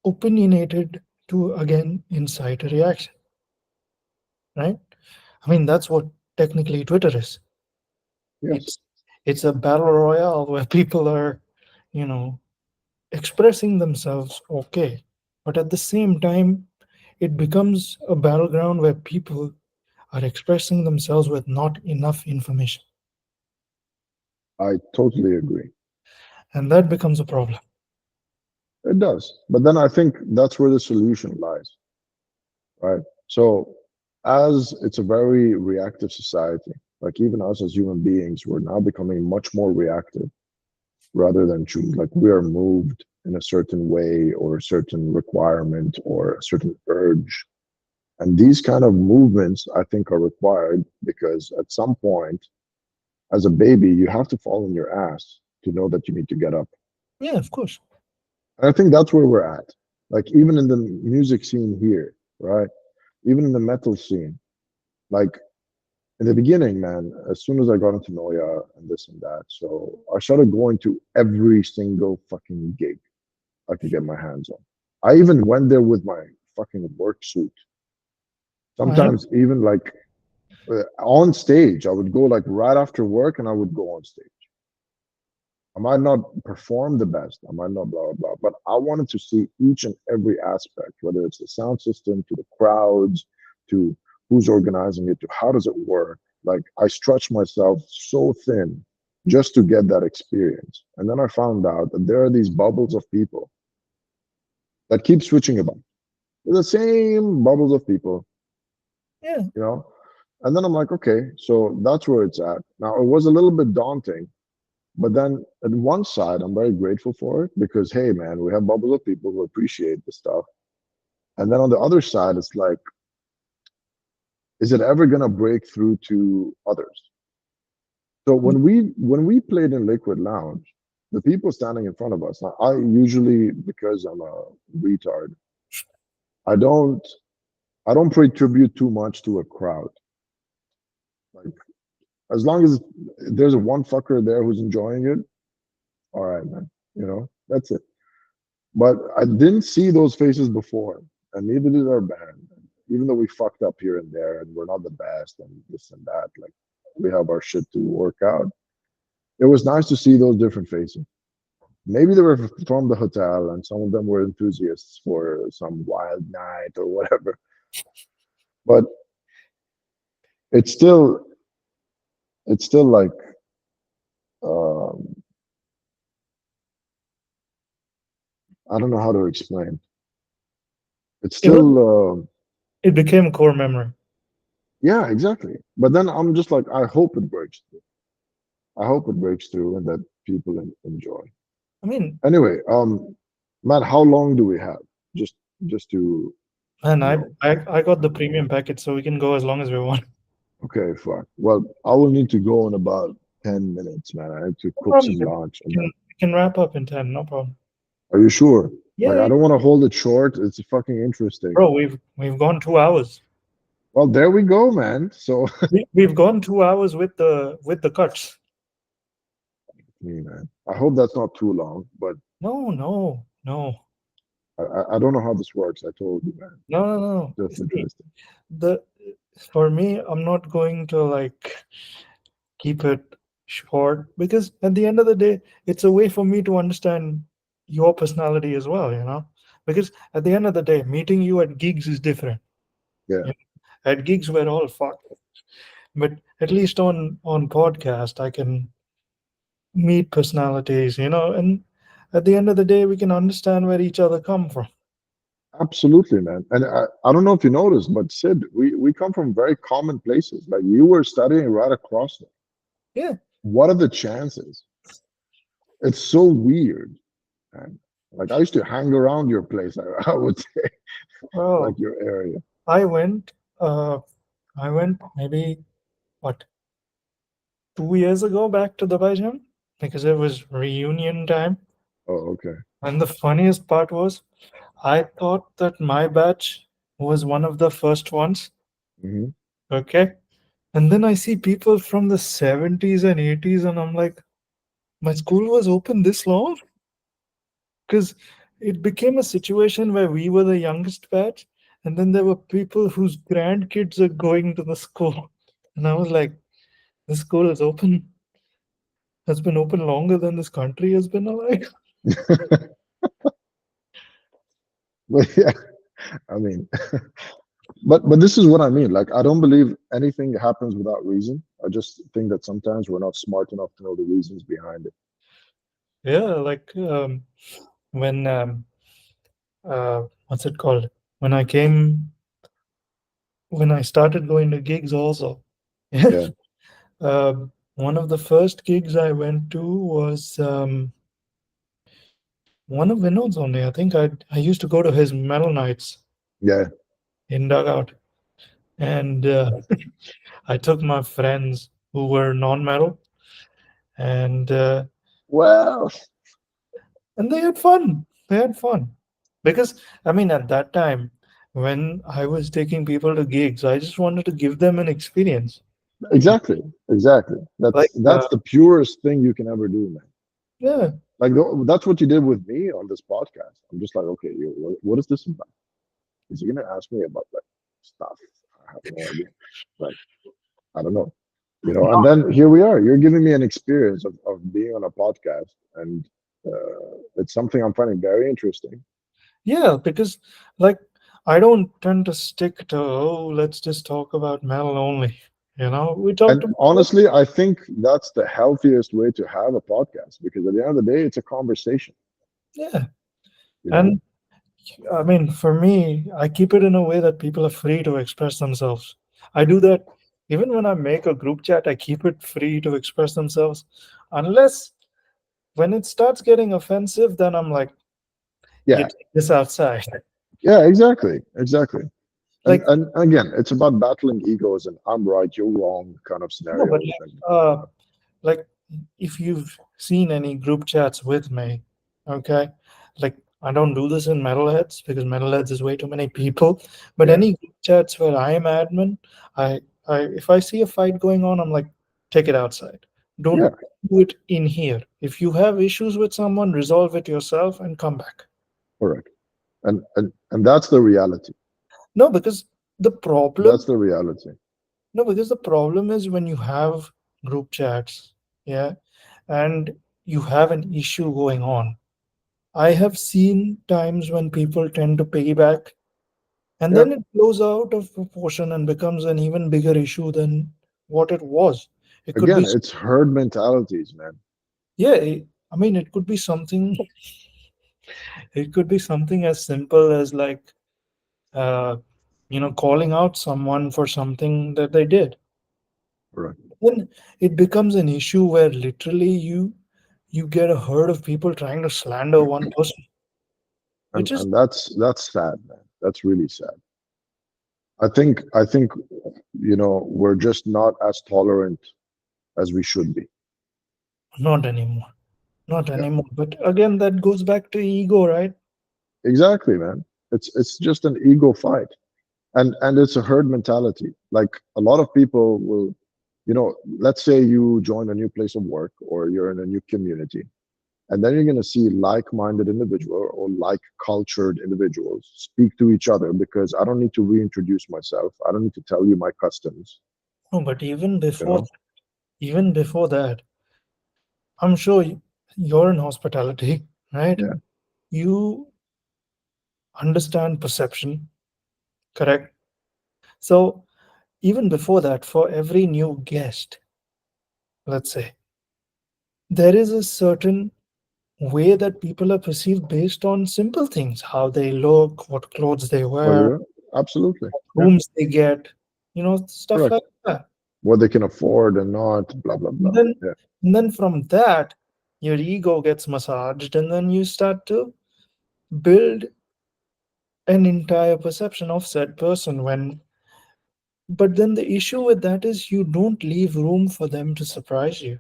opinionated to again incite a reaction, right? I mean, that's what technically Twitter is. Yes. It's it's a battle royale where people are, you know, expressing themselves okay, but at the same time, it becomes a battleground where people are expressing themselves with not enough information, I totally agree. and that becomes a problem. It does. But then I think that's where the solution lies, right? So, as it's a very reactive society, like even us as human beings, we're now becoming much more reactive rather than choose. Like we are moved in a certain way or a certain requirement or a certain urge. And these kind of movements, I think, are required because at some point, as a baby, you have to fall on your ass to know that you need to get up. Yeah, of course. And I think that's where we're at. Like even in the music scene here, right? Even in the metal scene, like in the beginning, man, as soon as I got into Noia and this and that, so I started going to every single fucking gig I could get my hands on. I even went there with my fucking work suit. I know. Sometimes even like on stage, I would go like right after work and I would go on stage. I might not perform the best, I might not blah, blah, blah, but I wanted to see each and every aspect, whether it's the sound system, to the crowds, to who's organizing it, to how does it work. Like I stretched myself so thin just to get that experience. And then I found out that there are these bubbles of people that keep switching about. They're the same bubbles of people, Yeah, you know? And then I'm like, okay, so that's where it's at. Now, it was a little bit daunting. But then at one side, I'm very grateful for it because, hey, man, we have bubbles of people who appreciate the stuff. And then on the other side, it's like, is it ever gonna break through to others? So when we played in Liquid Lounge, the people standing in front of us, now I usually, because I'm a retard, I don't I don't pay tribute too much to a crowd. Like as long as there's a one fucker there who's enjoying it, all right, man. That's it. But I didn't see those faces before, and neither did our band. Even though we fucked up here and there, and we're not the best, and this and that, like we have our shit to work out. It was nice to see those different faces. Maybe they were from the hotel, and some of them were enthusiasts for some wild night or whatever. But it's still, it's still like, um, I don't know how to explain. It's it was. still, It became a core memory. yeah, exactly. But then I'm just like, I hope it breaks. I hope it breaks through and that people enjoy. I mean, Anyway, Matt, how long do we have? Just just to man, I know. I, I got the premium package, so we can go as long as we want. Okay, fuck. Well, I will need to go in about 10 minutes, man. I have to No cook problem. some lunch We and can then. we can wrap up in 10. No problem. Are you sure? Like, Yeah, I don't want to hold it short. It's fucking interesting. bro, we've gone 2 hours. Well, there we go, man. So, We've gone 2 hours with the cuts. me, man. I hope that's not too long, but No, no, no, I don't know how this works. I told you, man. no, no, no. Just See, interesting. the for me, I'm not going to like keep it short because at the end of the day, it's a way for me to understand your personality as well. Because at the end of the day, meeting you at gigs is different. Yeah, You At gigs, we're all fucked, but at least on podcast, I can meet personalities, and at the end of the day we can understand where each other come from. Absolutely, man. And I don't know if you noticed, but Sid, we come from very common places. Like you were studying right across them. Yeah. What are the chances? It's so weird, man. Like I used to hang around your place, I would say, like Oh, your area. I went. I went maybe what 2 years ago back to Dubai Jam because it was reunion time. Oh, okay. And the funniest part was, I thought that my batch was one of the first ones. Hmm. Okay. And then I see people from the 70s and 80s, and I'm like, my school was open this long? Because it became a situation where we were the youngest batch, and then there were people whose grandkids are going to the school. And I was like, this school is open, has been open longer than this country has been alive. But yeah, I mean, but this is what I mean. Like I don't believe anything happens without reason. I just think that sometimes we're not smart enough to know the reasons behind it. Yeah, like when, what's it called? When I came, when I started going to gigs also. Yeah. Yeah, One of the first gigs I went to was one of Vinod's only. I think I used to go to his metal nights yeah. in Dugout, and I took my friends who were non-metal, and Well, and they had fun. They had fun because I mean at that time when I was taking people to gigs, I just wanted to give them an experience. exactly, exactly. Like That's the purest thing you can ever do, man. yeah, Like that's what you did with me on this podcast. I'm just like, okay, what is this about? Is he gonna ask me about like stuff? I have no idea. Like I don't know, And then here we are. You're giving me an experience of being on a podcast, and it's something I'm finding very interesting. yeah, because like I don't tend to stick to, oh, let's just talk about metal only. We talked And about honestly, I think that's the healthiest way to have a podcast because at the end of the day, it's a conversation. yeah. You know? And I mean, for me, I keep it in a way that people are free to express themselves. I do that even when I make a group chat, I keep it free to express themselves. Unless when it starts getting offensive, then I'm like, you Yeah, take this outside. yeah, exactly, exactly. And Like, and again, it's about battling egos and I'm right, you're wrong kind of no, but scenarios. And like if you've seen any group chats with me, okay, like I don't do this in metalheads because metalheads is way too many people, but yeah, any group chats where I am admin, I if I see a fight going on, I'm like, take it outside, don't yeah, do it in here. If you have issues with someone, resolve it yourself and come back. correct. And that's the reality. No, because the problem That's the reality. no, because the problem is when you have group chats, yeah, and you have an issue going on. I have seen times when people tend to piggyback and Yeah. then it blows out of proportion and becomes an even bigger issue than what it was. It could Again, be, it's herd mentalities, man. yeah, I mean, it could be something, it could be something as simple as like, uh, calling out someone for something that they did. Correct. Then it becomes an issue where literally you get a herd of people trying to slander one person, And which is and that's sad, man. That's really sad. I think we're just not as tolerant as we should be. not anymore. Not Yeah. anymore. But again, that goes back to ego, right? Exactly, man. It's just an ego fight. And it's a herd mentality. Like a lot of people will, let's say you join a new place of work or you're in a new community, and then you're going to see like-minded individual or like-cultured individuals speak to each other because I don't need to reintroduce myself. I don't need to tell you my customs, No, but you know? even before that, I'm sure you're in hospitality, right? Yeah, You understand perception, correct? So even before that, for every new guest, let's say, there is a certain way that people are perceived based on simple things, how they look, what clothes they Well, wear, yeah, absolutely. Yeah, rooms they get, stuff correct. like that. What they can afford and not, blah, blah, And blah. then, Yeah. and then from that, your ego gets massaged, and then you start to build an entire perception of said person. But then the issue with that is you don't leave room for them to surprise you.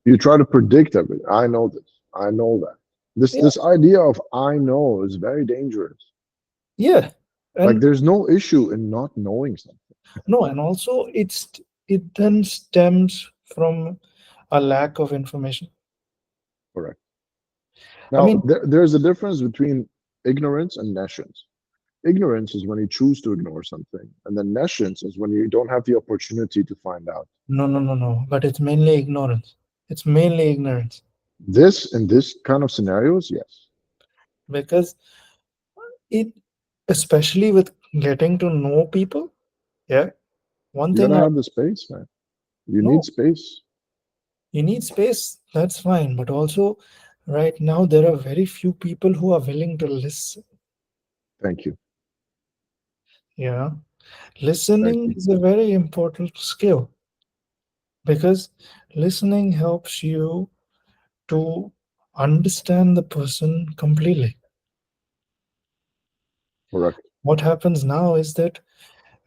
You try to predict everything. I know this. I know that. This Yeah, this idea of I know is very dangerous. yeah, Like and there's no issue in not knowing something. no, and also it then stems from a lack of information. Correct. I Now, mean, there's a difference between ignorance and nescience. Ignorance is when you choose to ignore something, and then nescience is when you don't have the opportunity to find out. no, no, no, no. But it's mainly ignorance. It's mainly ignorance This, in this kind of scenarios, yes, because it, especially with getting to know people. Yeah, one you thing gotta I have the space, man. You need know, space. you need space. That's fine, but also, right now there are very few people who are willing to listen. Thank you. Yeah, Thank listening you. is a very important skill because listening helps you to understand the person completely. Correct. What happens now is that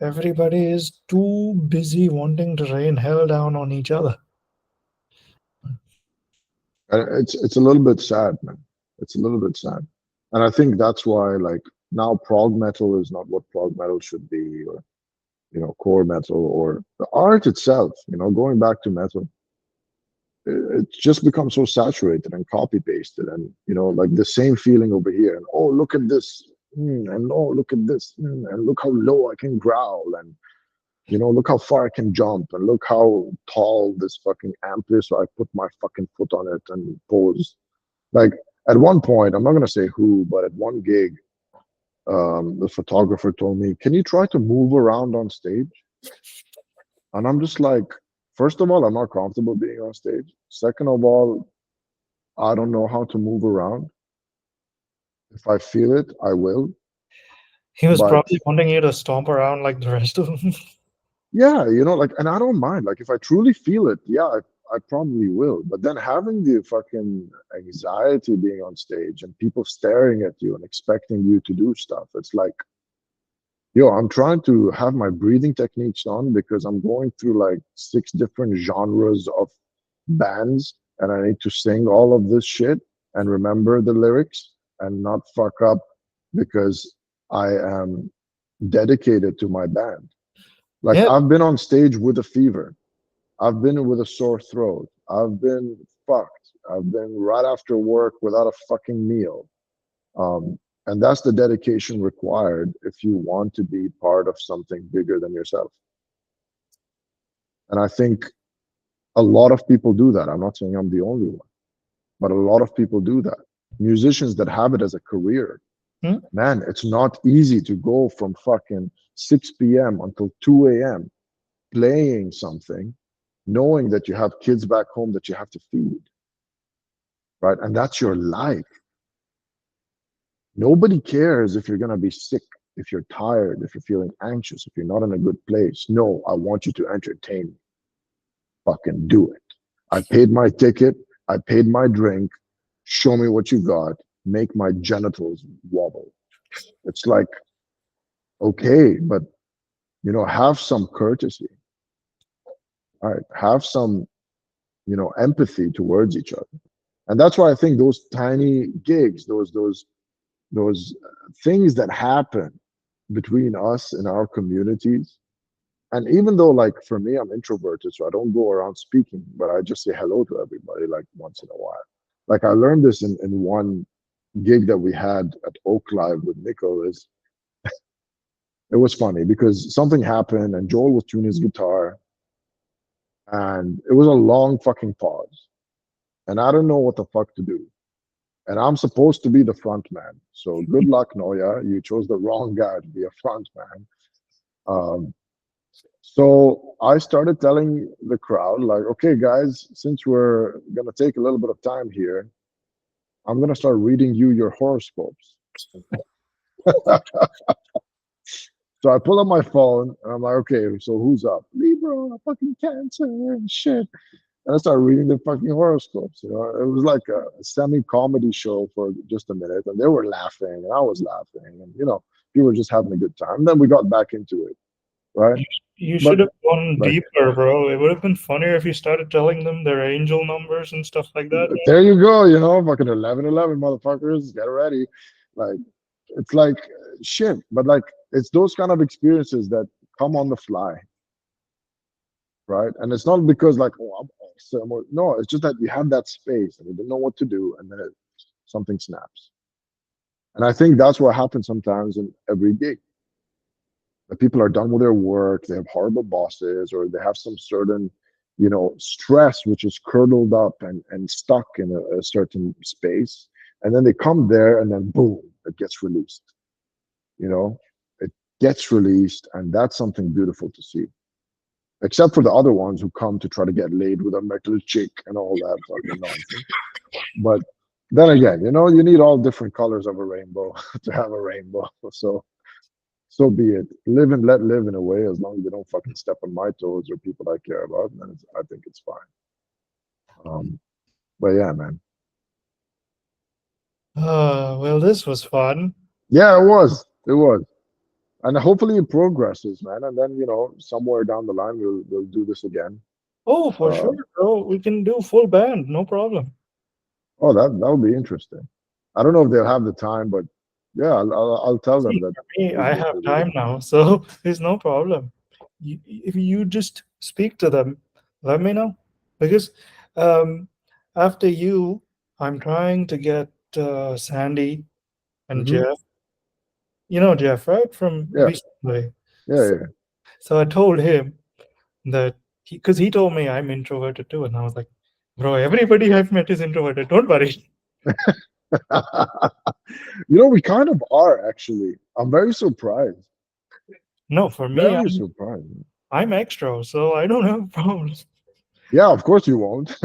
everybody is too busy wanting to rain hell down on each other. And it's a little bit sad, man. It's a little bit sad. And I think that's why like now prog metal is not what prog metal should be, or core metal, or the art itself, going back to metal. It's just become so saturated and copy pasted, and like the same feeling over here, and oh, look at this, and oh, look at this, and look how low I can growl, and look how far I can jump, and look how tall this fucking amp is, so I put my fucking foot on it and pose. Like at one point, I'm not gonna say who, but at one gig, the photographer told me, "Can you try to move around on stage?" And I'm just like, first of all, I'm not comfortable being on stage. Second of all, I don't know how to move around. If I feel it, I will. He was But probably wanting you to stomp around like the rest of them. yeah, like, and I don't mind. Like, if I truly feel it, yeah, I probably will. But then having the fucking anxiety being on stage and people staring at you and expecting you to do stuff, it's like, yo, I'm trying to have my breathing techniques on because I'm going through like six different genres of bands, and I need to sing all of this shit and remember the lyrics and not fuck up because I am dedicated to my band. Like, Yeah, I've been on stage with a fever. I've been with a sore throat. I've been fucked. I've been right after work without a fucking meal. And that's the dedication required if you want to be part of something bigger than yourself. And I think a lot of people do that. I'm not saying I'm the only one, but a lot of people do that. Musicians that have it as a career, hmm? man, it's not easy to go from fucking 6 p.m. until 2 a.m. playing something, knowing that you have kids back home that you have to feed, right? And that's your life. Nobody cares if you're going to be sick, if you're tired, if you're feeling anxious, if you're not in a good place. No, I want you to entertain me. Fucking do it. I paid my ticket. I paid my drink. Show me what you got. Make my genitals wobble. It's like, okay, but have some courtesy. All right. Have some, empathy towards each other. And that's why I think those tiny gigs, those things that happen between us and our communities. And even though, like, for me, I'm introverted, so I don't go around speaking, but I just say hello to everybody like once in a while. Like, I learned this in one gig that we had at Oak Live with Nico. Is it was funny because something happened and Joel was tuning his guitar, and it was a long fucking pause, and I don't know what the fuck to do. And I'm supposed to be the front man. So good luck, Noia. You chose the wrong guy to be a front man. Um, So I started telling the crowd, like, okay, guys, since we're gonna take a little bit of time here, I'm gonna start reading you your horoscopes. So I pull up my phone and I'm like, okay, so who's up? Libra, fucking Cancer and shit. And I started reading the fucking horoscopes. You know, it was like a semi-comedy show for just a minute, and they were laughing, and I was laughing, and people were just having a good time. Then we got back into it, right? You But should have gone like, deeper, bro. It would have been funnier if you started telling them their angel numbers and stuff like that. there you go, fucking 1111 motherfuckers, get ready. Like, it's like shit, but like, it's those kind of experiences that come on the fly, right? And it's not because like, oh, I'm awesome, or no, it's just that you have that space and you don't know what to do, and then something snaps. And I think that's what happens sometimes in every gig. That people are done with their work, they have horrible bosses, or they have some certain, stress which is curdled up and stuck in a certain space. And then they come there and then boom, it gets released. You know, it gets released, and that's something beautiful to see. Except for the other ones who come to try to get laid with a metal chick and all that fucking nonsense. But then again, you need all different colors of a rainbow to have a rainbow. So be it. Live and let live in a way, as long as they don't fucking step on my toes or people I care about, then I think it's fine. But yeah, man. Well, this was fun. Yeah, it was. It was. And hopefully it progresses, man. And then, somewhere down the line we'll do this again. Oh, for Uh, sure, bro. We can do full band, no problem. oh, that would be interesting. I don't know if they'll have the time, but yeah, I'll tell them See, that for me, we I both have will do time now, so there's no problem. If you just speak to them, let me know. Because um, after you, I'm trying to get Sandy it. and Jeff. You know Jeff, right? From Yeah, recently. yeah, So, yeah. so I told him that because he told me I'm introverted too, and I was like, bro, everybody I've met is introverted. Don't worry. We kind of are actually. I'm very surprised. No, for me, Very I'm surprised. I'm extra, so I don't have problems. Yeah, of course you won't.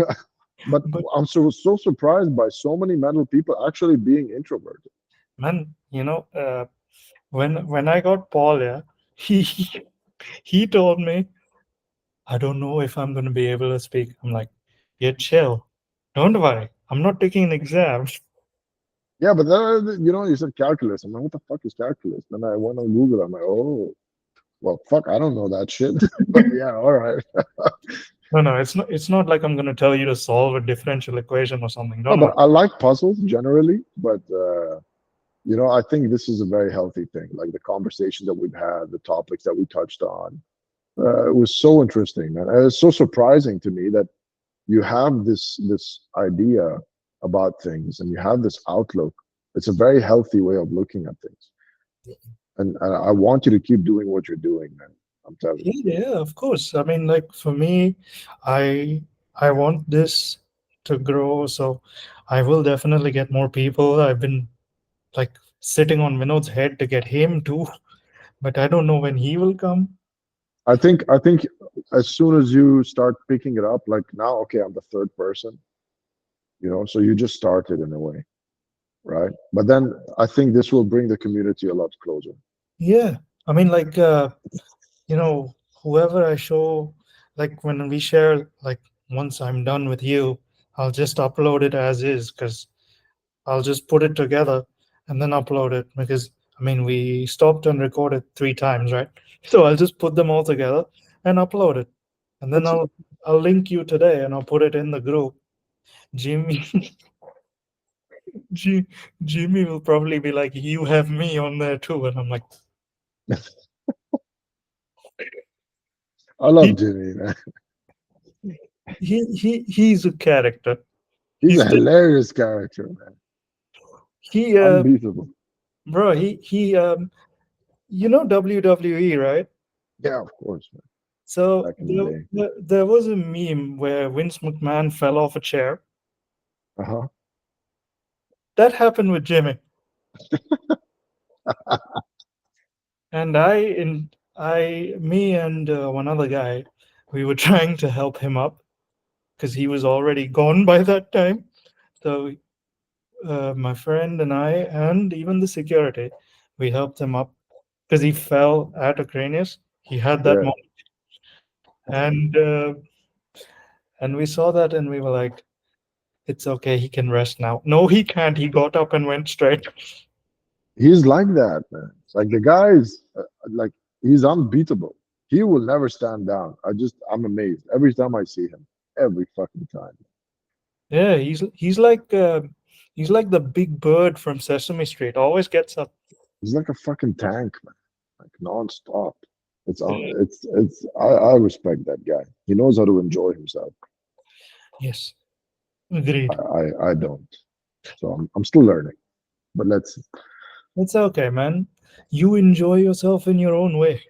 But But I'm so surprised by so many mental people actually being introverted. man, when I got Paul, yeah, he he told me, I don't know if I'm gonna be able to speak. I'm like, yeah, chill. Don't worry. I'm not taking an exam. Yeah, but then, you said calculus. I'm like, what the fuck is calculus? Then I went on Google. I'm like, oh, well, fuck, I don't know that shit. But yeah, all right. No, no, it's not like I'm gonna tell you to solve a differential equation or something. No, Don't but worry. I like puzzles generally. But I think this is a very healthy thing. Like the conversation that we've had, the topics that we touched on. It was so interesting, man. And it's so surprising to me that you have this idea about things and you have this outlook. It's a very healthy way of looking at things, and I want you to keep doing what you're doing, man. I'm telling you. Yeah, of course. I mean, like for me, I I want this to grow, so I will definitely get more people. I've been like sitting on Vinod's head to get him too, but I don't know when he will come. I think as soon as you start picking it up, like now, okay, I'm the third person, so you just started in a way, right? But then I think this will bring the community a lot closer. Yeah. I mean, like you know, whoever I show, like when we share, like once I'm done with you, I'll just upload it as is because I'll just put it together and then upload it because I mean we stopped and recorded 3 times, right? So I'll just put them all together and upload it. And then That's I'll link you today and I'll put it in the group. Jimmy G, Jimmy will probably be like, you have me on there too. And I'm like, I he love Jimmy, man. he's a character. He's He's a the hilarious character, man. he Unbeatable. bro, he you know WWE, right? Yeah, of course, man. So Back in the day. there was a meme where Vince McMahon fell off a chair. Uh-huh. That happened with Jimmy. And Me and one other guy, we were trying to help him up because he was already gone by that time. So my friend and I, and even the security, we helped him up because he fell at Ukrainius. He had that Yeah. moment, and we saw that, and we were like, "It's okay. He can rest now." No, he can't. He got up and went straight. He's like that, man. Like the guy's like he's unbeatable. He will never stand down. I'm amazed every time I see him. Every fucking time. Yeah, he's like the big bird from Sesame Street. Always gets up. He's like a fucking tank, man. Like non-stop. I respect that guy. He knows how to enjoy himself. Yes, agreed. I don't. So I'm still learning. But let's It's okay, man. You enjoy yourself in your own way.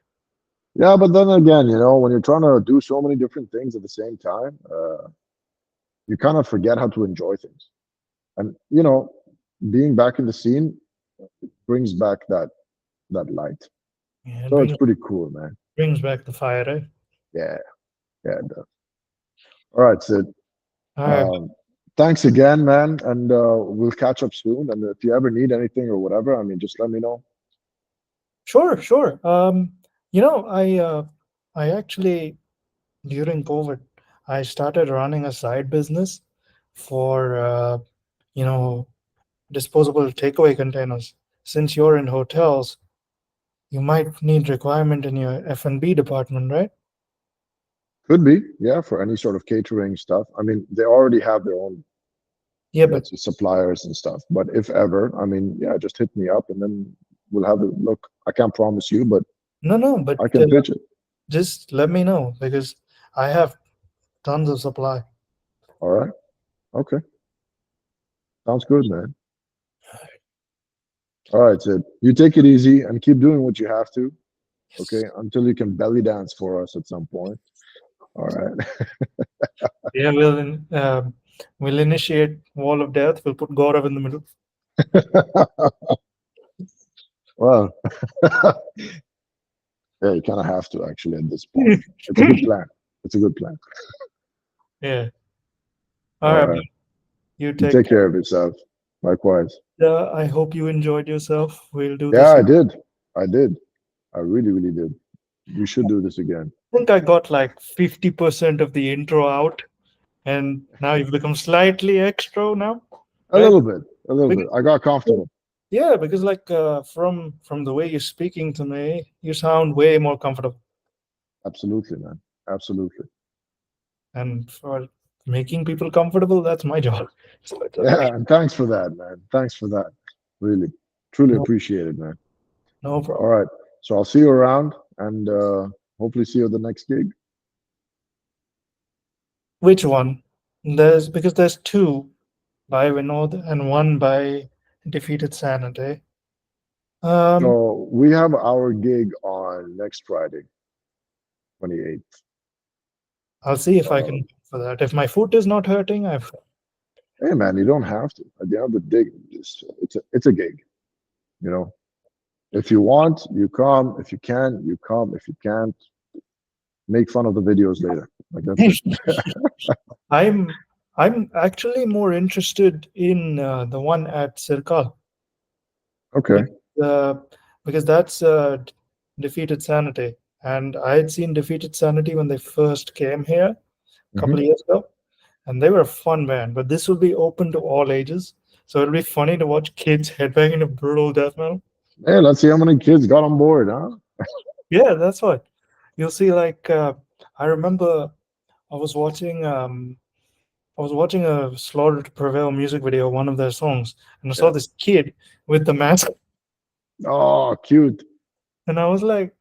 yeah, but then again, when you're trying to do so many different things at the same time, you kind of forget how to enjoy things. And being back in the scene brings back that light. Yeah, So it's pretty cool, man. brings back the fire, right? Yeah, yeah, it does. All right, Sid. All right. Um, thanks again, man, and we'll catch up soon. And if you ever need anything or whatever, I mean, just let me know. Sure, sure. I actually during COVID, I started running a side business for you know, disposable takeaway containers. Since you're in hotels, you might need requirement in your F&B department, right? Could be, yeah, for any sort of catering stuff. I mean, they already have their own, Yeah, but let's say, suppliers and stuff. But if ever, I mean, yeah, just hit me up and then we'll have a look. I can't promise you, but no, but I can pitch it. just let me know because I have tons of supply. All right. Okay. Sounds good, man. All right, Sid. You take it easy and keep doing what you have to, okay, Yes. until you can belly dance for us at some point. All right. Yeah, we'll initiate Wall of Death. We'll put Gaurav in the middle. Well, yeah, you kind of have to actually at this point. It's a good plan. It's a good plan. Yeah. All All right, man. right. You You take take care. care of yourself. Likewise. I hope you enjoyed yourself. We'll do Yeah, this. I did. I did. I really, really did. We should do this again. I think I got like 50% of the intro out, and now you've become slightly extra now, A right? little bit. A little Because, bit. I got comfortable. yeah, because like from the way you're speaking to me, you sound way more comfortable. Absolutely, man. Absolutely. And for making people comfortable, that's my job. So it's okay. Yeah, and thanks for that, man. Thanks for that. Really, truly No, appreciate it, man. no All problem. right. So I'll see you around and hopefully see you at the next gig. Which one? There's two by Vinod and one by Defeated Sanity. Um, So we have our gig on next Friday, 28th. I'll see if I Uh, can for that. If my foot is not hurting, I've hey, man, you don't have to. At the end of the day, it's a gig. You know, if you want, you come. If you can, you come. If you can't, make fun of the videos later. Like that's it. I'm I'm actually more interested in the one at Sirkal Okay. uh, because that's Defeated Sanity, and I had seen Defeated Sanity when they first came here a couple of Hmm. years ago, and they were a fun band. But this will be open to all ages, so it'll be funny to watch kids headbanging to brutal death metal. Hey, let's see how many kids got on board, huh? Yeah, that's what you'll see. Like I remember I was watching a Slaughter to Prevail music video, one of their songs, and I saw Yeah. this kid with the mask, Oh, cute. and I was like,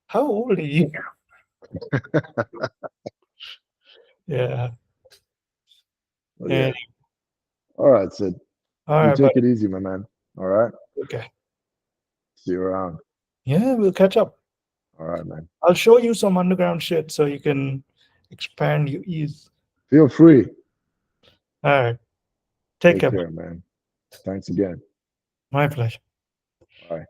"How old are you?" Yeah. Oh, And yeah. All right, Sid. all You right, take buddy. it easy, my man. All right. Okay. See you around. Yeah, we'll catch up. All right, man. I'll show you some underground shit so you can expand your ease. Feel free. All right. Take Take care. care, man. Thanks again. My pleasure. Bye.